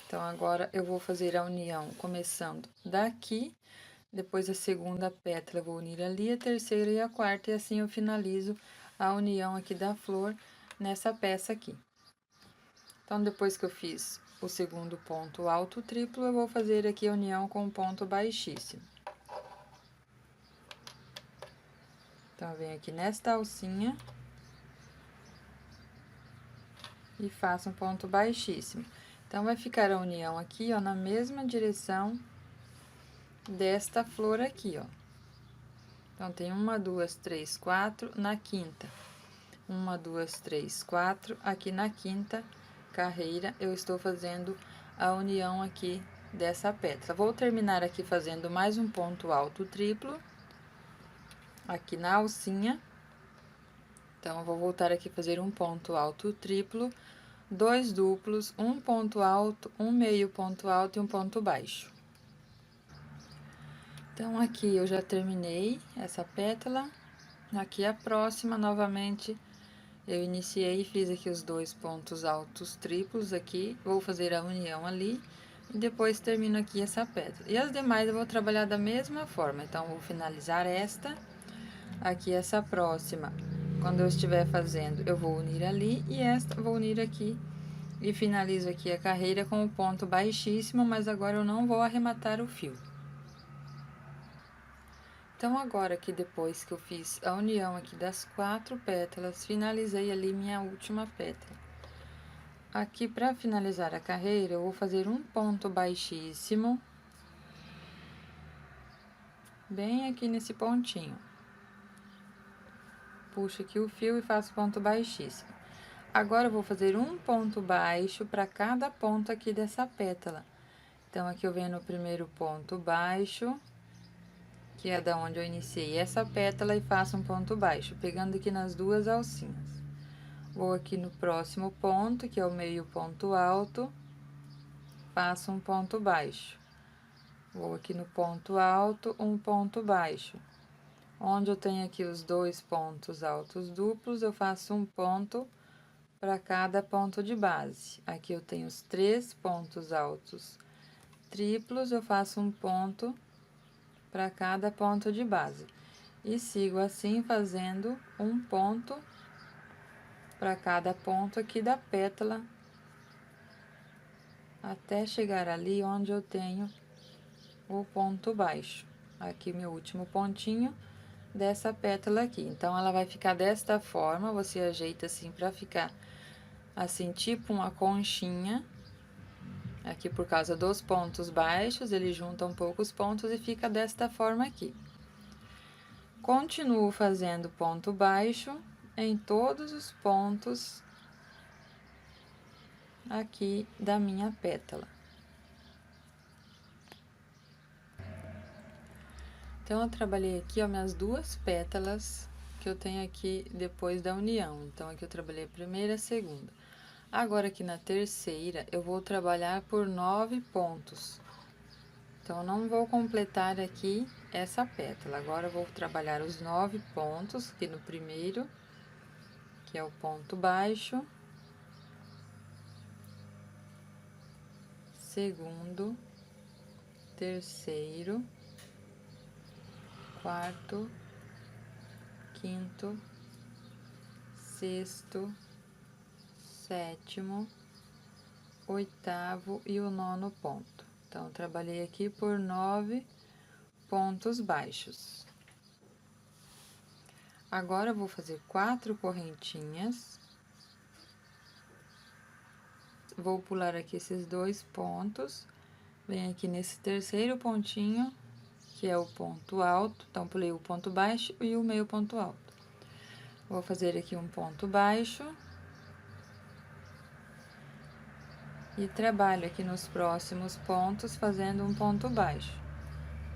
Então, agora, eu vou fazer a união começando daqui, depois a segunda pétala eu vou unir ali, a terceira e a quarta, e assim eu finalizo a união aqui da flor nessa peça aqui. Então, depois que eu fiz o segundo ponto alto triplo, eu vou fazer aqui a união com o ponto baixíssimo. Então, eu venho aqui nesta alcinha e faço um ponto baixíssimo. Então, vai ficar a união aqui, ó, na mesma direção desta flor aqui, ó. Então, tem 1, 2, 3, 4 na quinta. 1, 2, 3, 4 aqui na quinta carreira, eu estou fazendo a união aqui dessa pétala. Vou terminar aqui fazendo mais um ponto alto triplo aqui na alcinha. Então, eu vou voltar aqui fazer um ponto alto triplo, 2 duplos, um ponto alto, um meio ponto alto e um ponto baixo. Então, aqui eu já terminei essa pétala. Aqui a próxima, novamente, eu iniciei e fiz aqui os 2 pontos altos triplos aqui. Vou fazer a união ali e depois termino aqui essa pétala. E as demais eu vou trabalhar da mesma forma. Então, vou finalizar esta, aqui essa próxima. Quando eu estiver fazendo, eu vou unir ali e esta vou unir aqui. E finalizo aqui a carreira com o ponto baixíssimo, mas agora eu não vou arrematar o fio. Então, agora que depois que eu fiz a união aqui das 4 pétalas, finalizei ali minha última pétala. Aqui, para finalizar a carreira, eu vou fazer um ponto baixíssimo, bem aqui nesse pontinho. Puxo aqui o fio e faço ponto baixíssimo. Agora, eu vou fazer um ponto baixo para cada ponto aqui dessa pétala. Então, aqui eu venho no primeiro ponto baixo, que é da onde eu iniciei essa pétala, e faço um ponto baixo, pegando aqui nas 2 alcinhas. Vou aqui no próximo ponto, que é o meio ponto alto, faço um ponto baixo. Vou aqui no ponto alto, um ponto baixo. Onde eu tenho aqui os 2 pontos altos duplos, eu faço um ponto para cada ponto de base. Aqui eu tenho os 3 pontos altos triplos, eu faço um ponto para cada ponto de base. E sigo assim, fazendo um ponto para cada ponto aqui da pétala, até chegar ali onde eu tenho o ponto baixo. Aqui meu último pontinho dessa pétala aqui. Então, ela vai ficar desta forma, você ajeita assim pra ficar assim, tipo uma conchinha. Aqui, por causa dos pontos baixos, ele junta um pouco os pontos e fica desta forma aqui. Continuo fazendo ponto baixo em todos os pontos aqui da minha pétala. Então, eu trabalhei aqui, ó, minhas 2 pétalas que eu tenho aqui depois da união. Então, aqui eu trabalhei a primeira e a segunda. Agora, aqui na terceira, eu vou trabalhar por 9 pontos. Então, eu não vou completar aqui essa pétala. Agora, eu vou trabalhar os 9 pontos aqui no primeiro, que é o ponto baixo. Segundo, terceiro, quarto, quinto, sexto, sétimo, oitavo e o 9º ponto. Então, trabalhei aqui por 9 pontos baixos. Agora, eu vou fazer 4 correntinhas. Vou pular aqui esses 2 pontos. Venho aqui nesse terceiro pontinho, que é o ponto alto. Então, pulei o ponto baixo e o meio ponto alto. Vou fazer aqui um ponto baixo. E trabalho aqui nos próximos pontos fazendo um ponto baixo.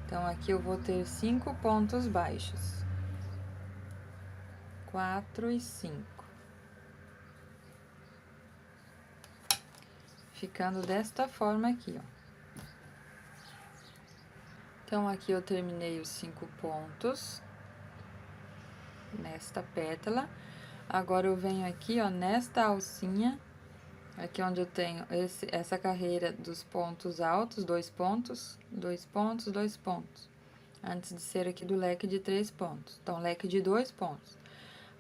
Então, aqui eu vou ter 5 pontos baixos. 4 e 5. Ficando desta forma aqui, ó. Então, aqui eu terminei os 5 pontos nesta pétala. Agora, eu venho aqui, ó, nesta alcinha, aqui onde eu tenho essa carreira dos pontos altos, 2 pontos, 2 pontos, 2 pontos. Antes de ser aqui do leque de 3 pontos. Então, leque de 2 pontos.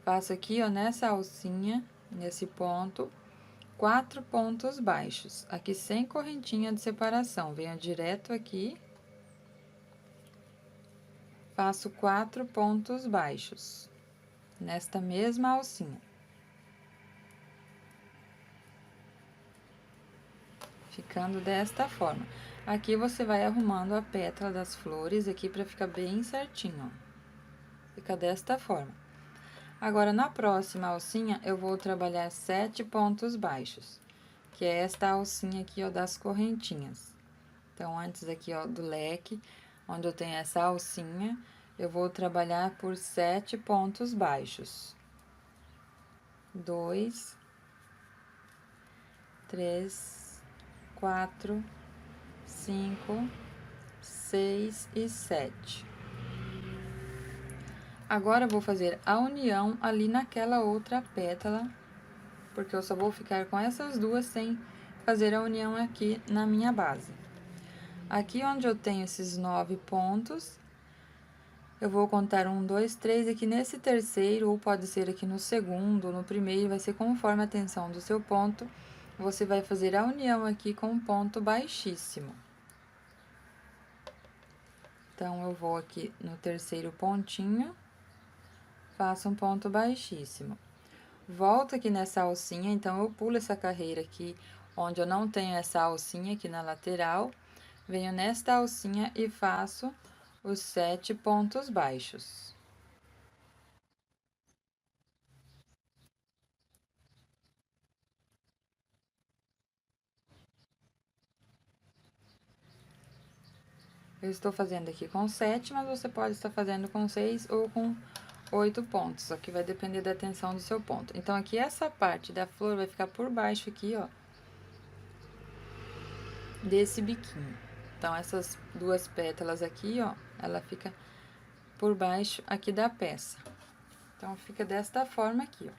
Faço aqui, ó, nessa alcinha, nesse ponto, 4 pontos baixos. Aqui sem correntinha de separação. Venho direto aqui. Faço 4 pontos baixos. nesta mesma alcinha. Ficando desta forma. Aqui você vai arrumando a pétala das flores aqui para ficar bem certinho, ó. Fica desta forma. Agora, na próxima alcinha, eu vou trabalhar 7 pontos baixos, que é esta alcinha aqui, ó, das correntinhas. Então, antes aqui, ó, do leque, onde eu tenho essa alcinha, eu vou trabalhar por 7 pontos baixos. 2, 3, 4, 5, 6 e 7. Agora, eu vou fazer a união ali naquela outra pétala, porque eu só vou ficar com essas duas sem fazer a união aqui na minha base. Aqui onde eu tenho esses 9 pontos, eu vou contar 1, 2, 3 aqui nesse terceiro, ou pode ser aqui no segundo, ou no primeiro, vai ser conforme a tensão do seu ponto. Você vai fazer a união aqui com um ponto baixíssimo. Então, eu vou aqui no terceiro pontinho, faço um ponto baixíssimo. Volto aqui nessa alcinha, então, eu pulo essa carreira aqui, onde eu não tenho essa alcinha aqui na lateral, venho nesta alcinha e faço os 7 pontos baixos. Eu estou fazendo aqui com 7, mas você pode estar fazendo com 6 ou com 8 pontos, aqui vai depender da tensão do seu ponto. Então, aqui essa parte da flor vai ficar por baixo aqui, ó, desse biquinho. Então, essas duas pétalas aqui, ó, ela fica por baixo aqui da peça. Então, fica desta forma aqui, ó.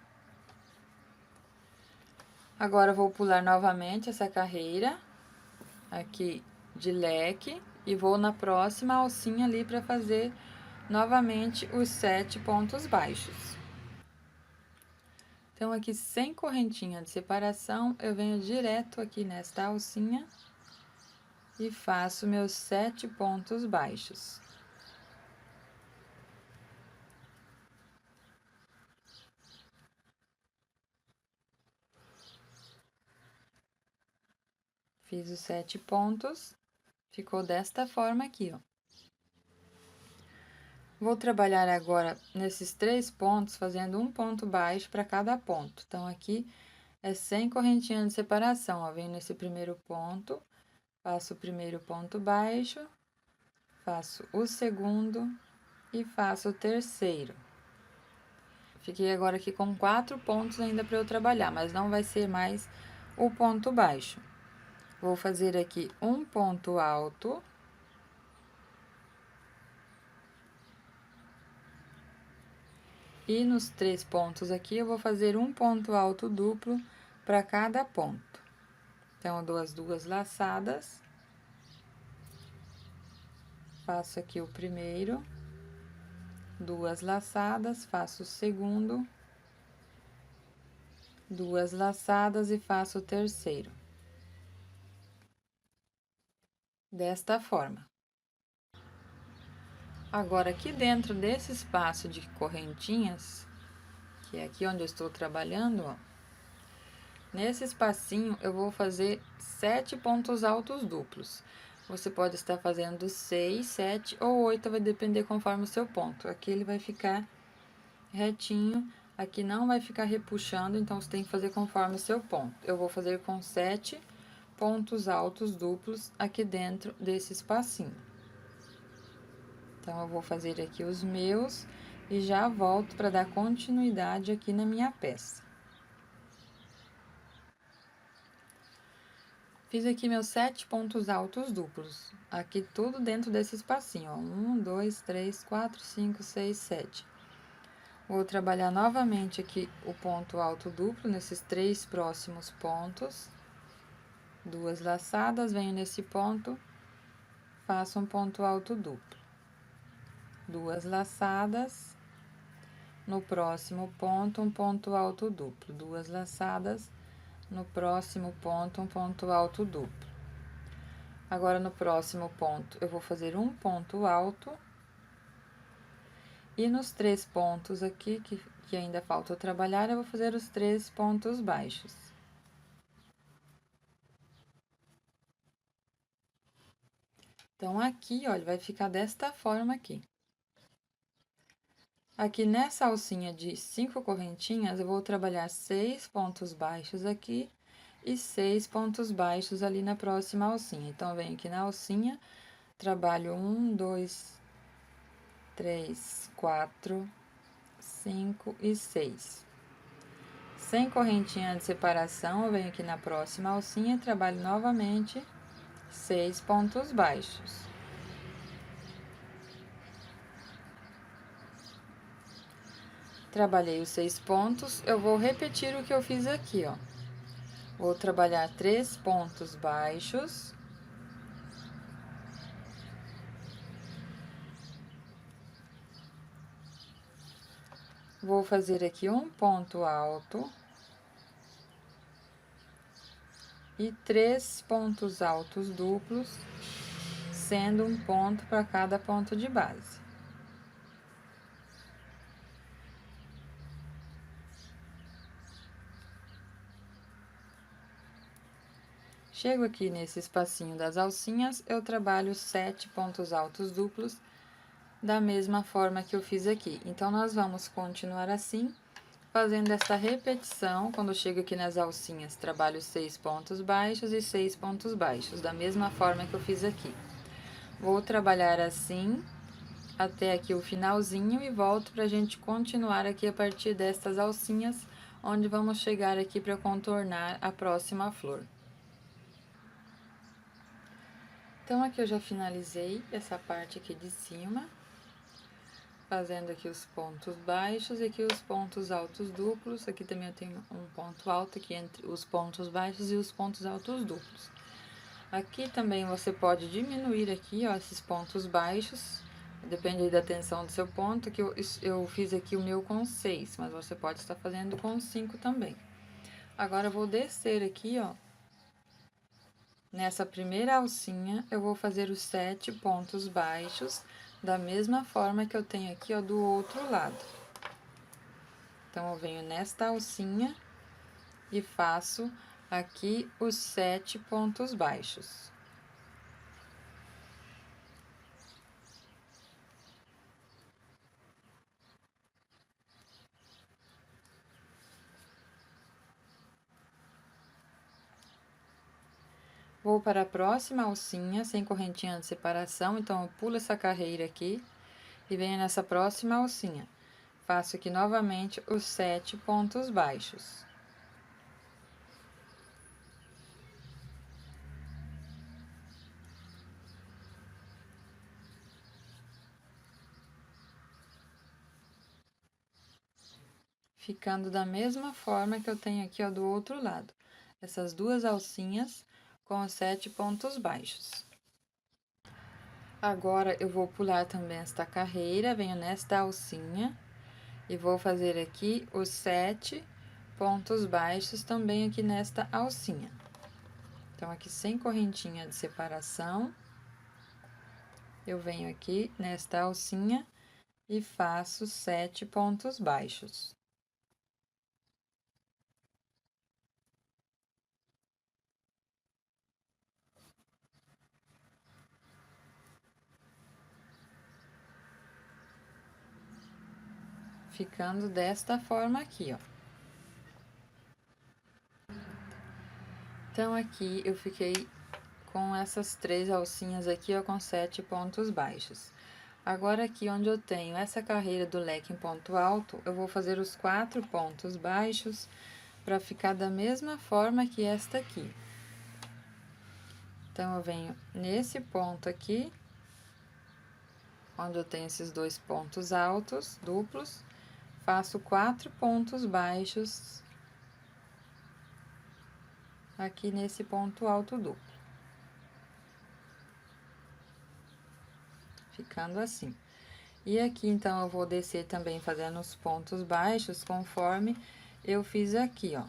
Agora, eu vou pular novamente essa carreira aqui de leque e vou na próxima alcinha ali para fazer novamente os 7 pontos baixos. Então, aqui sem correntinha de separação, eu venho direto aqui nesta alcinha e faço meus 7 pontos baixos. Fiz os 7 pontos, ficou desta forma aqui, ó. Vou trabalhar agora nesses 3 pontos, fazendo um ponto baixo para cada ponto. Então, aqui é sem correntinha de separação, ó. Venho nesse primeiro ponto, faço o primeiro ponto baixo, faço o segundo e faço o terceiro. Fiquei agora aqui com 4 pontos ainda para eu trabalhar, mas não vai ser mais o ponto baixo. Vou fazer aqui um ponto alto. E nos 3 pontos aqui, eu vou fazer um ponto alto duplo para cada ponto. Então, eu dou as 2 laçadas. Faço aqui o primeiro. 2 laçadas, faço o segundo. 2 laçadas e faço o terceiro. Desta forma. Agora, aqui dentro desse espaço de correntinhas, que é aqui onde eu estou trabalhando, ó, nesse espacinho eu vou fazer 7 pontos altos duplos. Você pode estar fazendo 6, 7 ou 8, vai depender conforme o seu ponto. Aqui ele vai ficar retinho, aqui não vai ficar repuxando, então você tem que fazer conforme o seu ponto. Eu vou fazer com 7 pontos altos duplos aqui dentro desse espacinho. Então, eu vou fazer aqui os meus e já volto para dar continuidade aqui na minha peça. Fiz aqui meus 7 pontos altos duplos, aqui tudo dentro desse espacinho, ó. 1, 2, 3, 4, 5, 6, 7. Vou trabalhar novamente aqui o ponto alto duplo nesses 3 próximos pontos. 2 laçadas, venho nesse ponto, faço um ponto alto duplo. 2 laçadas, no próximo ponto, um ponto alto duplo. 2 laçadas, no próximo ponto, um ponto alto duplo. Agora, no próximo ponto, eu vou fazer um ponto alto E nos 3 pontos aqui, que ainda falta eu trabalhar, eu vou fazer os 3 pontos baixos. Então, aqui, olha, vai ficar desta forma aqui. Aqui nessa alcinha de 5 correntinhas, eu vou trabalhar 6 pontos baixos aqui e 6 pontos baixos ali na próxima alcinha. Então, venho aqui na alcinha, trabalho 1, 2, 3, 4, 5 e 6. Sem correntinha de separação, eu venho aqui na próxima alcinha e trabalho novamente 6 pontos baixos. Trabalhei os 6 pontos, eu vou repetir o que eu fiz aqui, ó. Vou trabalhar 3 pontos baixos. Vou fazer aqui um ponto alto. E 3 pontos altos duplos, sendo um ponto para cada ponto de base. Chego aqui nesse espacinho das alcinhas, eu trabalho 7 pontos altos duplos, da mesma forma que eu fiz aqui. Então, nós vamos continuar assim, fazendo essa repetição. Quando eu chego aqui nas alcinhas, trabalho 6 pontos baixos e 6 pontos baixos, da mesma forma que eu fiz aqui. Vou trabalhar assim até aqui o finalzinho e volto pra gente continuar aqui a partir destas alcinhas, onde vamos chegar aqui para contornar a próxima flor. Então, aqui eu já finalizei essa parte aqui de cima, fazendo aqui os pontos baixos e aqui os pontos altos duplos. Aqui também eu tenho um ponto alto aqui entre os pontos baixos e os pontos altos duplos. Aqui também você pode diminuir aqui, ó, esses pontos baixos, depende da tensão do seu ponto, que eu fiz aqui o meu com 6, mas você pode estar fazendo com 5 também. Agora, eu vou descer aqui, ó. Nessa primeira alcinha, eu vou fazer os 7 pontos baixos, da mesma forma que eu tenho aqui, ó, do outro lado. Então, eu venho nesta alcinha e faço aqui os 7 pontos baixos. Vou para a próxima alcinha, sem correntinha de separação, então eu pulo essa carreira aqui e venho nessa próxima alcinha. Faço aqui novamente os 7 pontos baixos. Ficando da mesma forma que eu tenho aqui, ó, do outro lado. Essas duas alcinhas com os 7 pontos baixos. Agora, eu vou pular também esta carreira, venho nesta alcinha e vou fazer aqui os 7 pontos baixos também aqui nesta alcinha. Então, aqui sem correntinha de separação, eu venho aqui nesta alcinha e faço 7 pontos baixos. Ficando desta forma aqui, ó. Então, aqui eu fiquei com essas 3 alcinhas aqui, ó, com 7 pontos baixos. Agora, aqui onde eu tenho essa carreira do leque em ponto alto, eu vou fazer os 4 pontos baixos para ficar da mesma forma que esta aqui. Então, eu venho nesse ponto aqui, onde eu tenho esses 2 pontos altos, duplos, faço 4 pontos baixos aqui nesse ponto alto duplo. Ficando assim. E aqui, então, eu vou descer também fazendo os pontos baixos, conforme eu fiz aqui, ó.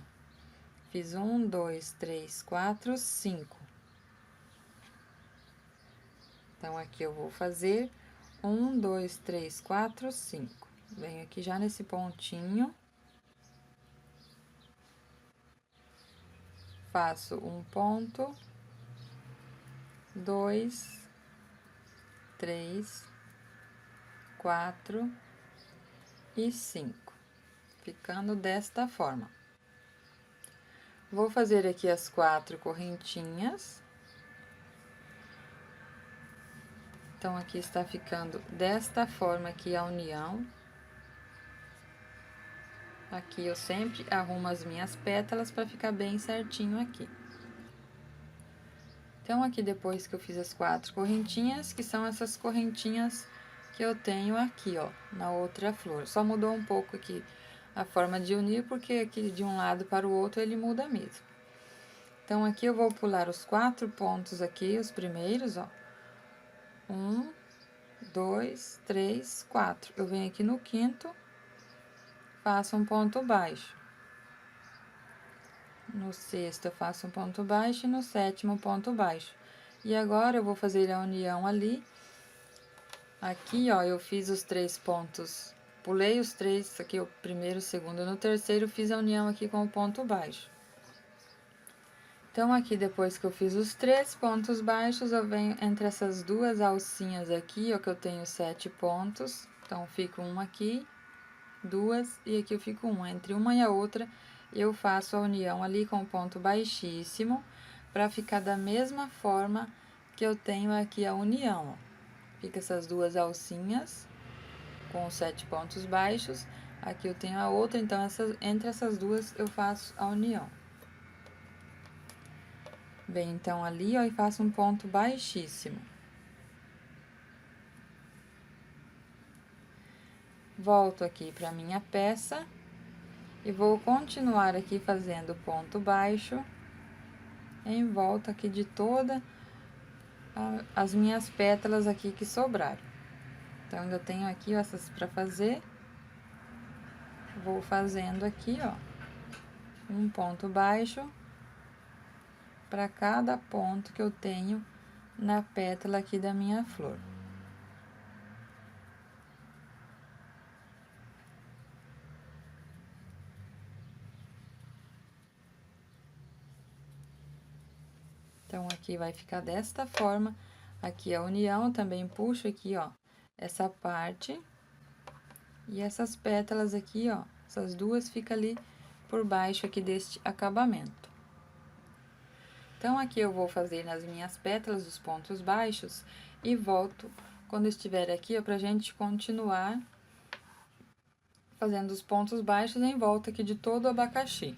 Fiz 1, 2, 3, 4, 5. Então, aqui eu vou fazer 1, 2, 3, 4, 5. Venho aqui já nesse pontinho. Faço um ponto, 2, 3, 4 e 5, ficando desta forma. Vou fazer aqui as 4 correntinhas. Então, aqui está ficando desta forma aqui a união. Aqui eu sempre arrumo as minhas pétalas para ficar bem certinho aqui. Então, aqui depois que eu fiz as 4 correntinhas, que são essas correntinhas que eu tenho aqui, ó, na outra flor. Só mudou um pouco aqui a forma de unir, porque aqui de um lado para o outro ele muda mesmo. Então, aqui eu vou pular os 4 pontos aqui, os primeiros, ó. 1, 2, 3, 4. Eu venho aqui no quinto, faço um ponto baixo. No sexto, eu faço um ponto baixo e no sétimo, ponto baixo. E agora, eu vou fazer a união ali. Aqui, ó, eu fiz os 3 pontos, pulei os 3, aqui o primeiro, o segundo. No terceiro, fiz a união aqui com o ponto baixo. Então, aqui, depois que eu fiz os 3 pontos baixos, eu venho entre essas duas alcinhas aqui, ó, que eu tenho 7 pontos. Então, fico um aqui, 2, e aqui eu fico um. Entre uma e a outra, eu faço a união ali com o ponto baixíssimo, para ficar da mesma forma que eu tenho aqui a união, ó. Fica essas duas alcinhas com os 7 pontos baixos. Aqui eu tenho a outra, então, entre essas duas eu faço a união. Venho, então, ali, ó, e faço um ponto baixíssimo. Volto aqui para minha peça e vou continuar aqui fazendo ponto baixo em volta aqui de toda as minhas pétalas aqui que sobraram. Então, ainda tenho aqui, ó, essas para fazer. Vou fazendo aqui, ó, um ponto baixo para cada ponto que eu tenho na pétala aqui da minha flor. Então, aqui vai ficar desta forma. Aqui a união, também puxo aqui, ó, essa parte. E essas pétalas aqui, ó, essas duas ficam ali por baixo aqui deste acabamento. Então, aqui eu vou fazer nas minhas pétalas os pontos baixos e volto quando estiver aqui, ó, pra gente continuar fazendo os pontos baixos em volta aqui de todo o abacaxi.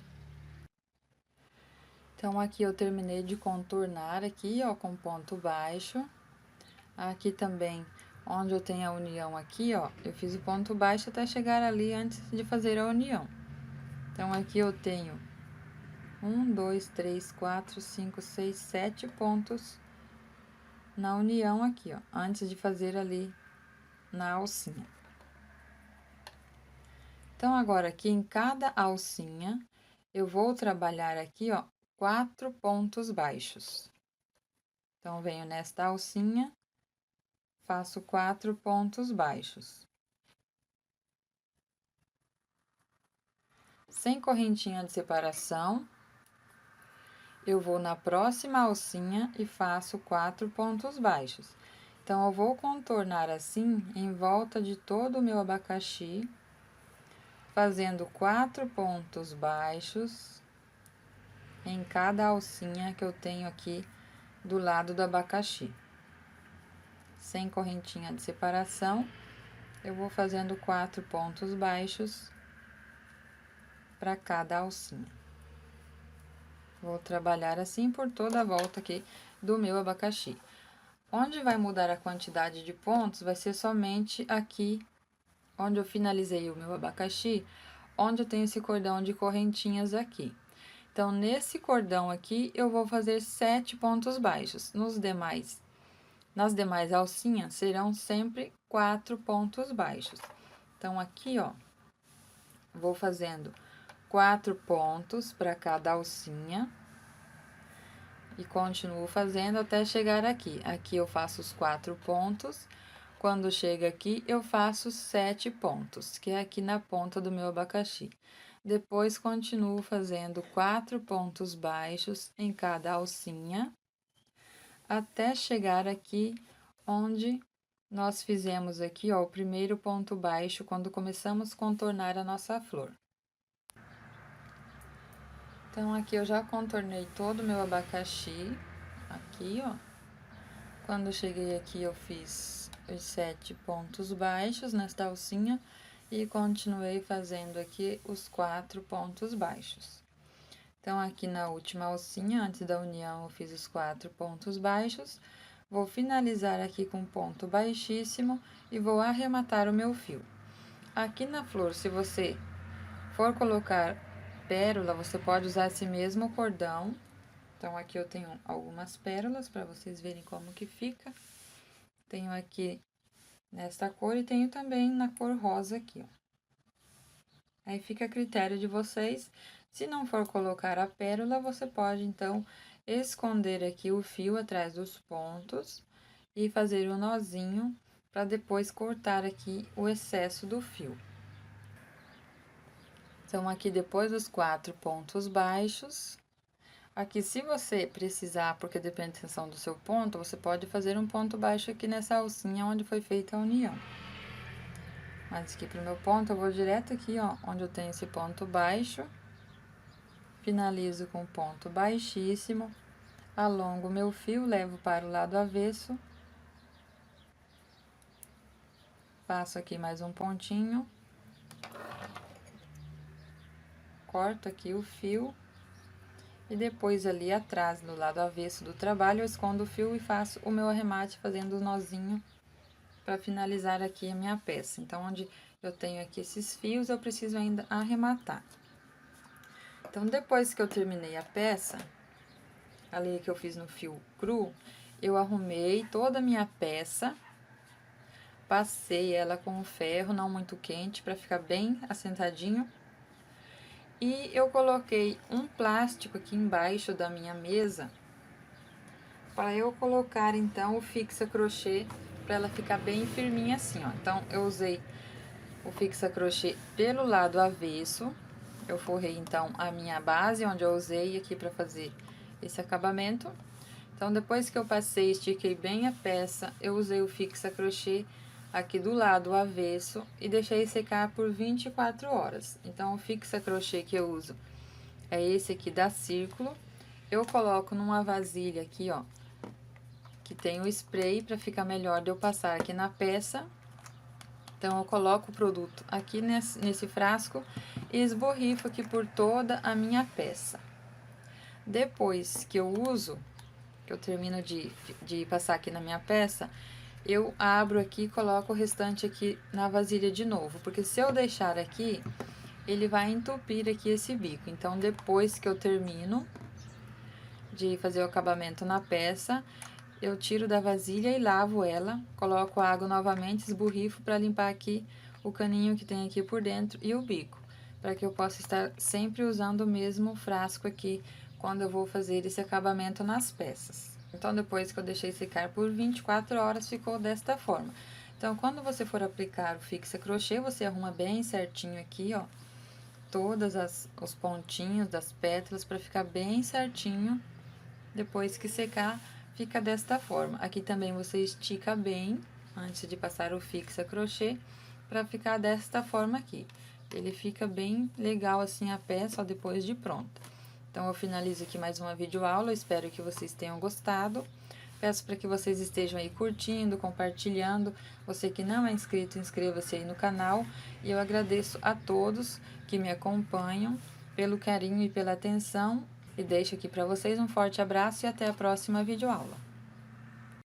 Então, aqui eu terminei de contornar aqui, ó, com ponto baixo. Aqui também, onde eu tenho a união aqui, ó, eu fiz o ponto baixo até chegar ali antes de fazer a união. Então, aqui eu tenho 1, 2, 3, 4, 5, 6, 7 pontos na união aqui, ó, antes de fazer ali na alcinha. Então, agora aqui em cada alcinha, eu vou trabalhar aqui, ó, 4 pontos baixos. Então, venho nesta alcinha, faço 4 pontos baixos. Sem correntinha de separação, eu vou na próxima alcinha e faço 4 pontos baixos. Então, eu vou contornar assim em volta de todo o meu abacaxi, fazendo 4 pontos baixos em cada alcinha que eu tenho aqui do lado do abacaxi. Sem correntinha de separação, eu vou fazendo 4 pontos baixos para cada alcinha. Vou trabalhar assim por toda a volta aqui do meu abacaxi. Onde vai mudar a quantidade de pontos vai ser somente aqui, onde eu finalizei o meu abacaxi, onde eu tenho esse cordão de correntinhas aqui. Então, nesse cordão aqui, eu vou fazer 7 pontos baixos. Nas demais alcinhas, serão sempre 4 pontos baixos. Então, aqui, ó, vou fazendo 4 pontos para cada alcinha. E continuo fazendo até chegar aqui. Aqui eu faço os 4 pontos. Quando chega aqui, eu faço 7 pontos, que é aqui na ponta do meu abacaxi. Depois, continuo fazendo 4 pontos baixos em cada alcinha, até chegar aqui onde nós fizemos aqui, ó, o primeiro ponto baixo quando começamos a contornar a nossa flor. Então, aqui eu já contornei todo o meu abacaxi, aqui, ó. Quando cheguei aqui, eu fiz os 7 pontos baixos nesta alcinha e continuei fazendo aqui os 4 pontos baixos. Então, aqui na última alcinha, antes da união, eu fiz os 4 pontos baixos. Vou finalizar aqui com ponto baixíssimo e vou arrematar o meu fio. Aqui na flor, se você for colocar pérola, você pode usar esse mesmo cordão. Então, aqui eu tenho algumas pérolas para vocês verem como que fica. Tenho aqui nesta cor e tenho também na cor rosa aqui, ó. Aí fica a critério de vocês. Se não for colocar a pérola, você pode, então, esconder aqui o fio atrás dos pontos e fazer um nozinho para depois cortar aqui o excesso do fio. Então, aqui depois dos 4 pontos baixos, aqui se você precisar, porque depende da extensão do seu ponto, você pode fazer um ponto baixo aqui nessa alcinha onde foi feita a união. Mas aqui pro meu ponto, eu vou direto aqui, ó, onde eu tenho esse ponto baixo. Finalizo com ponto baixíssimo, alongo o meu fio, levo para o lado avesso. Passo aqui mais um pontinho. Corto aqui o fio. E depois ali atrás, no lado avesso do trabalho, eu escondo o fio e faço o meu arremate fazendo o nozinho para finalizar aqui a minha peça. Então, onde eu tenho aqui esses fios, eu preciso ainda arrematar. Então, depois que eu terminei a peça, ali que eu fiz no fio cru, eu arrumei toda a minha peça, passei ela com o ferro não muito quente para ficar bem assentadinho. E eu coloquei um plástico aqui embaixo da minha mesa para eu colocar então o fixa crochê para ela ficar bem firminha assim, ó. Então eu usei o fixa crochê pelo lado avesso. Eu forrei então a minha base onde eu usei aqui para fazer esse acabamento. Então depois que eu passei, estiquei bem a peça, eu usei o fixa crochê aqui do lado avesso e deixei secar por 24 horas. Então o fixa crochê que eu uso é esse aqui da Círculo. Eu coloco numa vasilha aqui, ó, que tem o spray para ficar melhor de eu passar aqui na peça. Então eu coloco o produto aqui nesse frasco e esborrifo aqui por toda a minha peça. Depois que eu uso, que eu termino de passar aqui na minha peça, eu abro aqui e coloco o restante aqui na vasilha de novo, porque se eu deixar aqui, ele vai entupir aqui esse bico. Então, depois que eu termino de fazer o acabamento na peça, eu tiro da vasilha e lavo ela, coloco a água novamente, esborrifo para limpar aqui o caninho que tem aqui por dentro e o bico, para que eu possa estar sempre usando o mesmo frasco aqui quando eu vou fazer esse acabamento nas peças. Então, depois que eu deixei secar por 24 horas, ficou desta forma. Então, quando você for aplicar o fixa crochê, você arruma bem certinho aqui, ó, todas os pontinhos das pétalas para ficar bem certinho. Depois que secar, fica desta forma. Aqui também você estica bem antes de passar o fixa crochê para ficar desta forma aqui. Ele fica bem legal assim a peça, ó, depois de pronta. Então, eu finalizo aqui mais uma videoaula, espero que vocês tenham gostado. Peço para que vocês estejam aí curtindo, compartilhando. Você que não é inscrito, inscreva-se aí no canal. E eu agradeço a todos que me acompanham pelo carinho e pela atenção. E deixo aqui para vocês um forte abraço e até a próxima videoaula.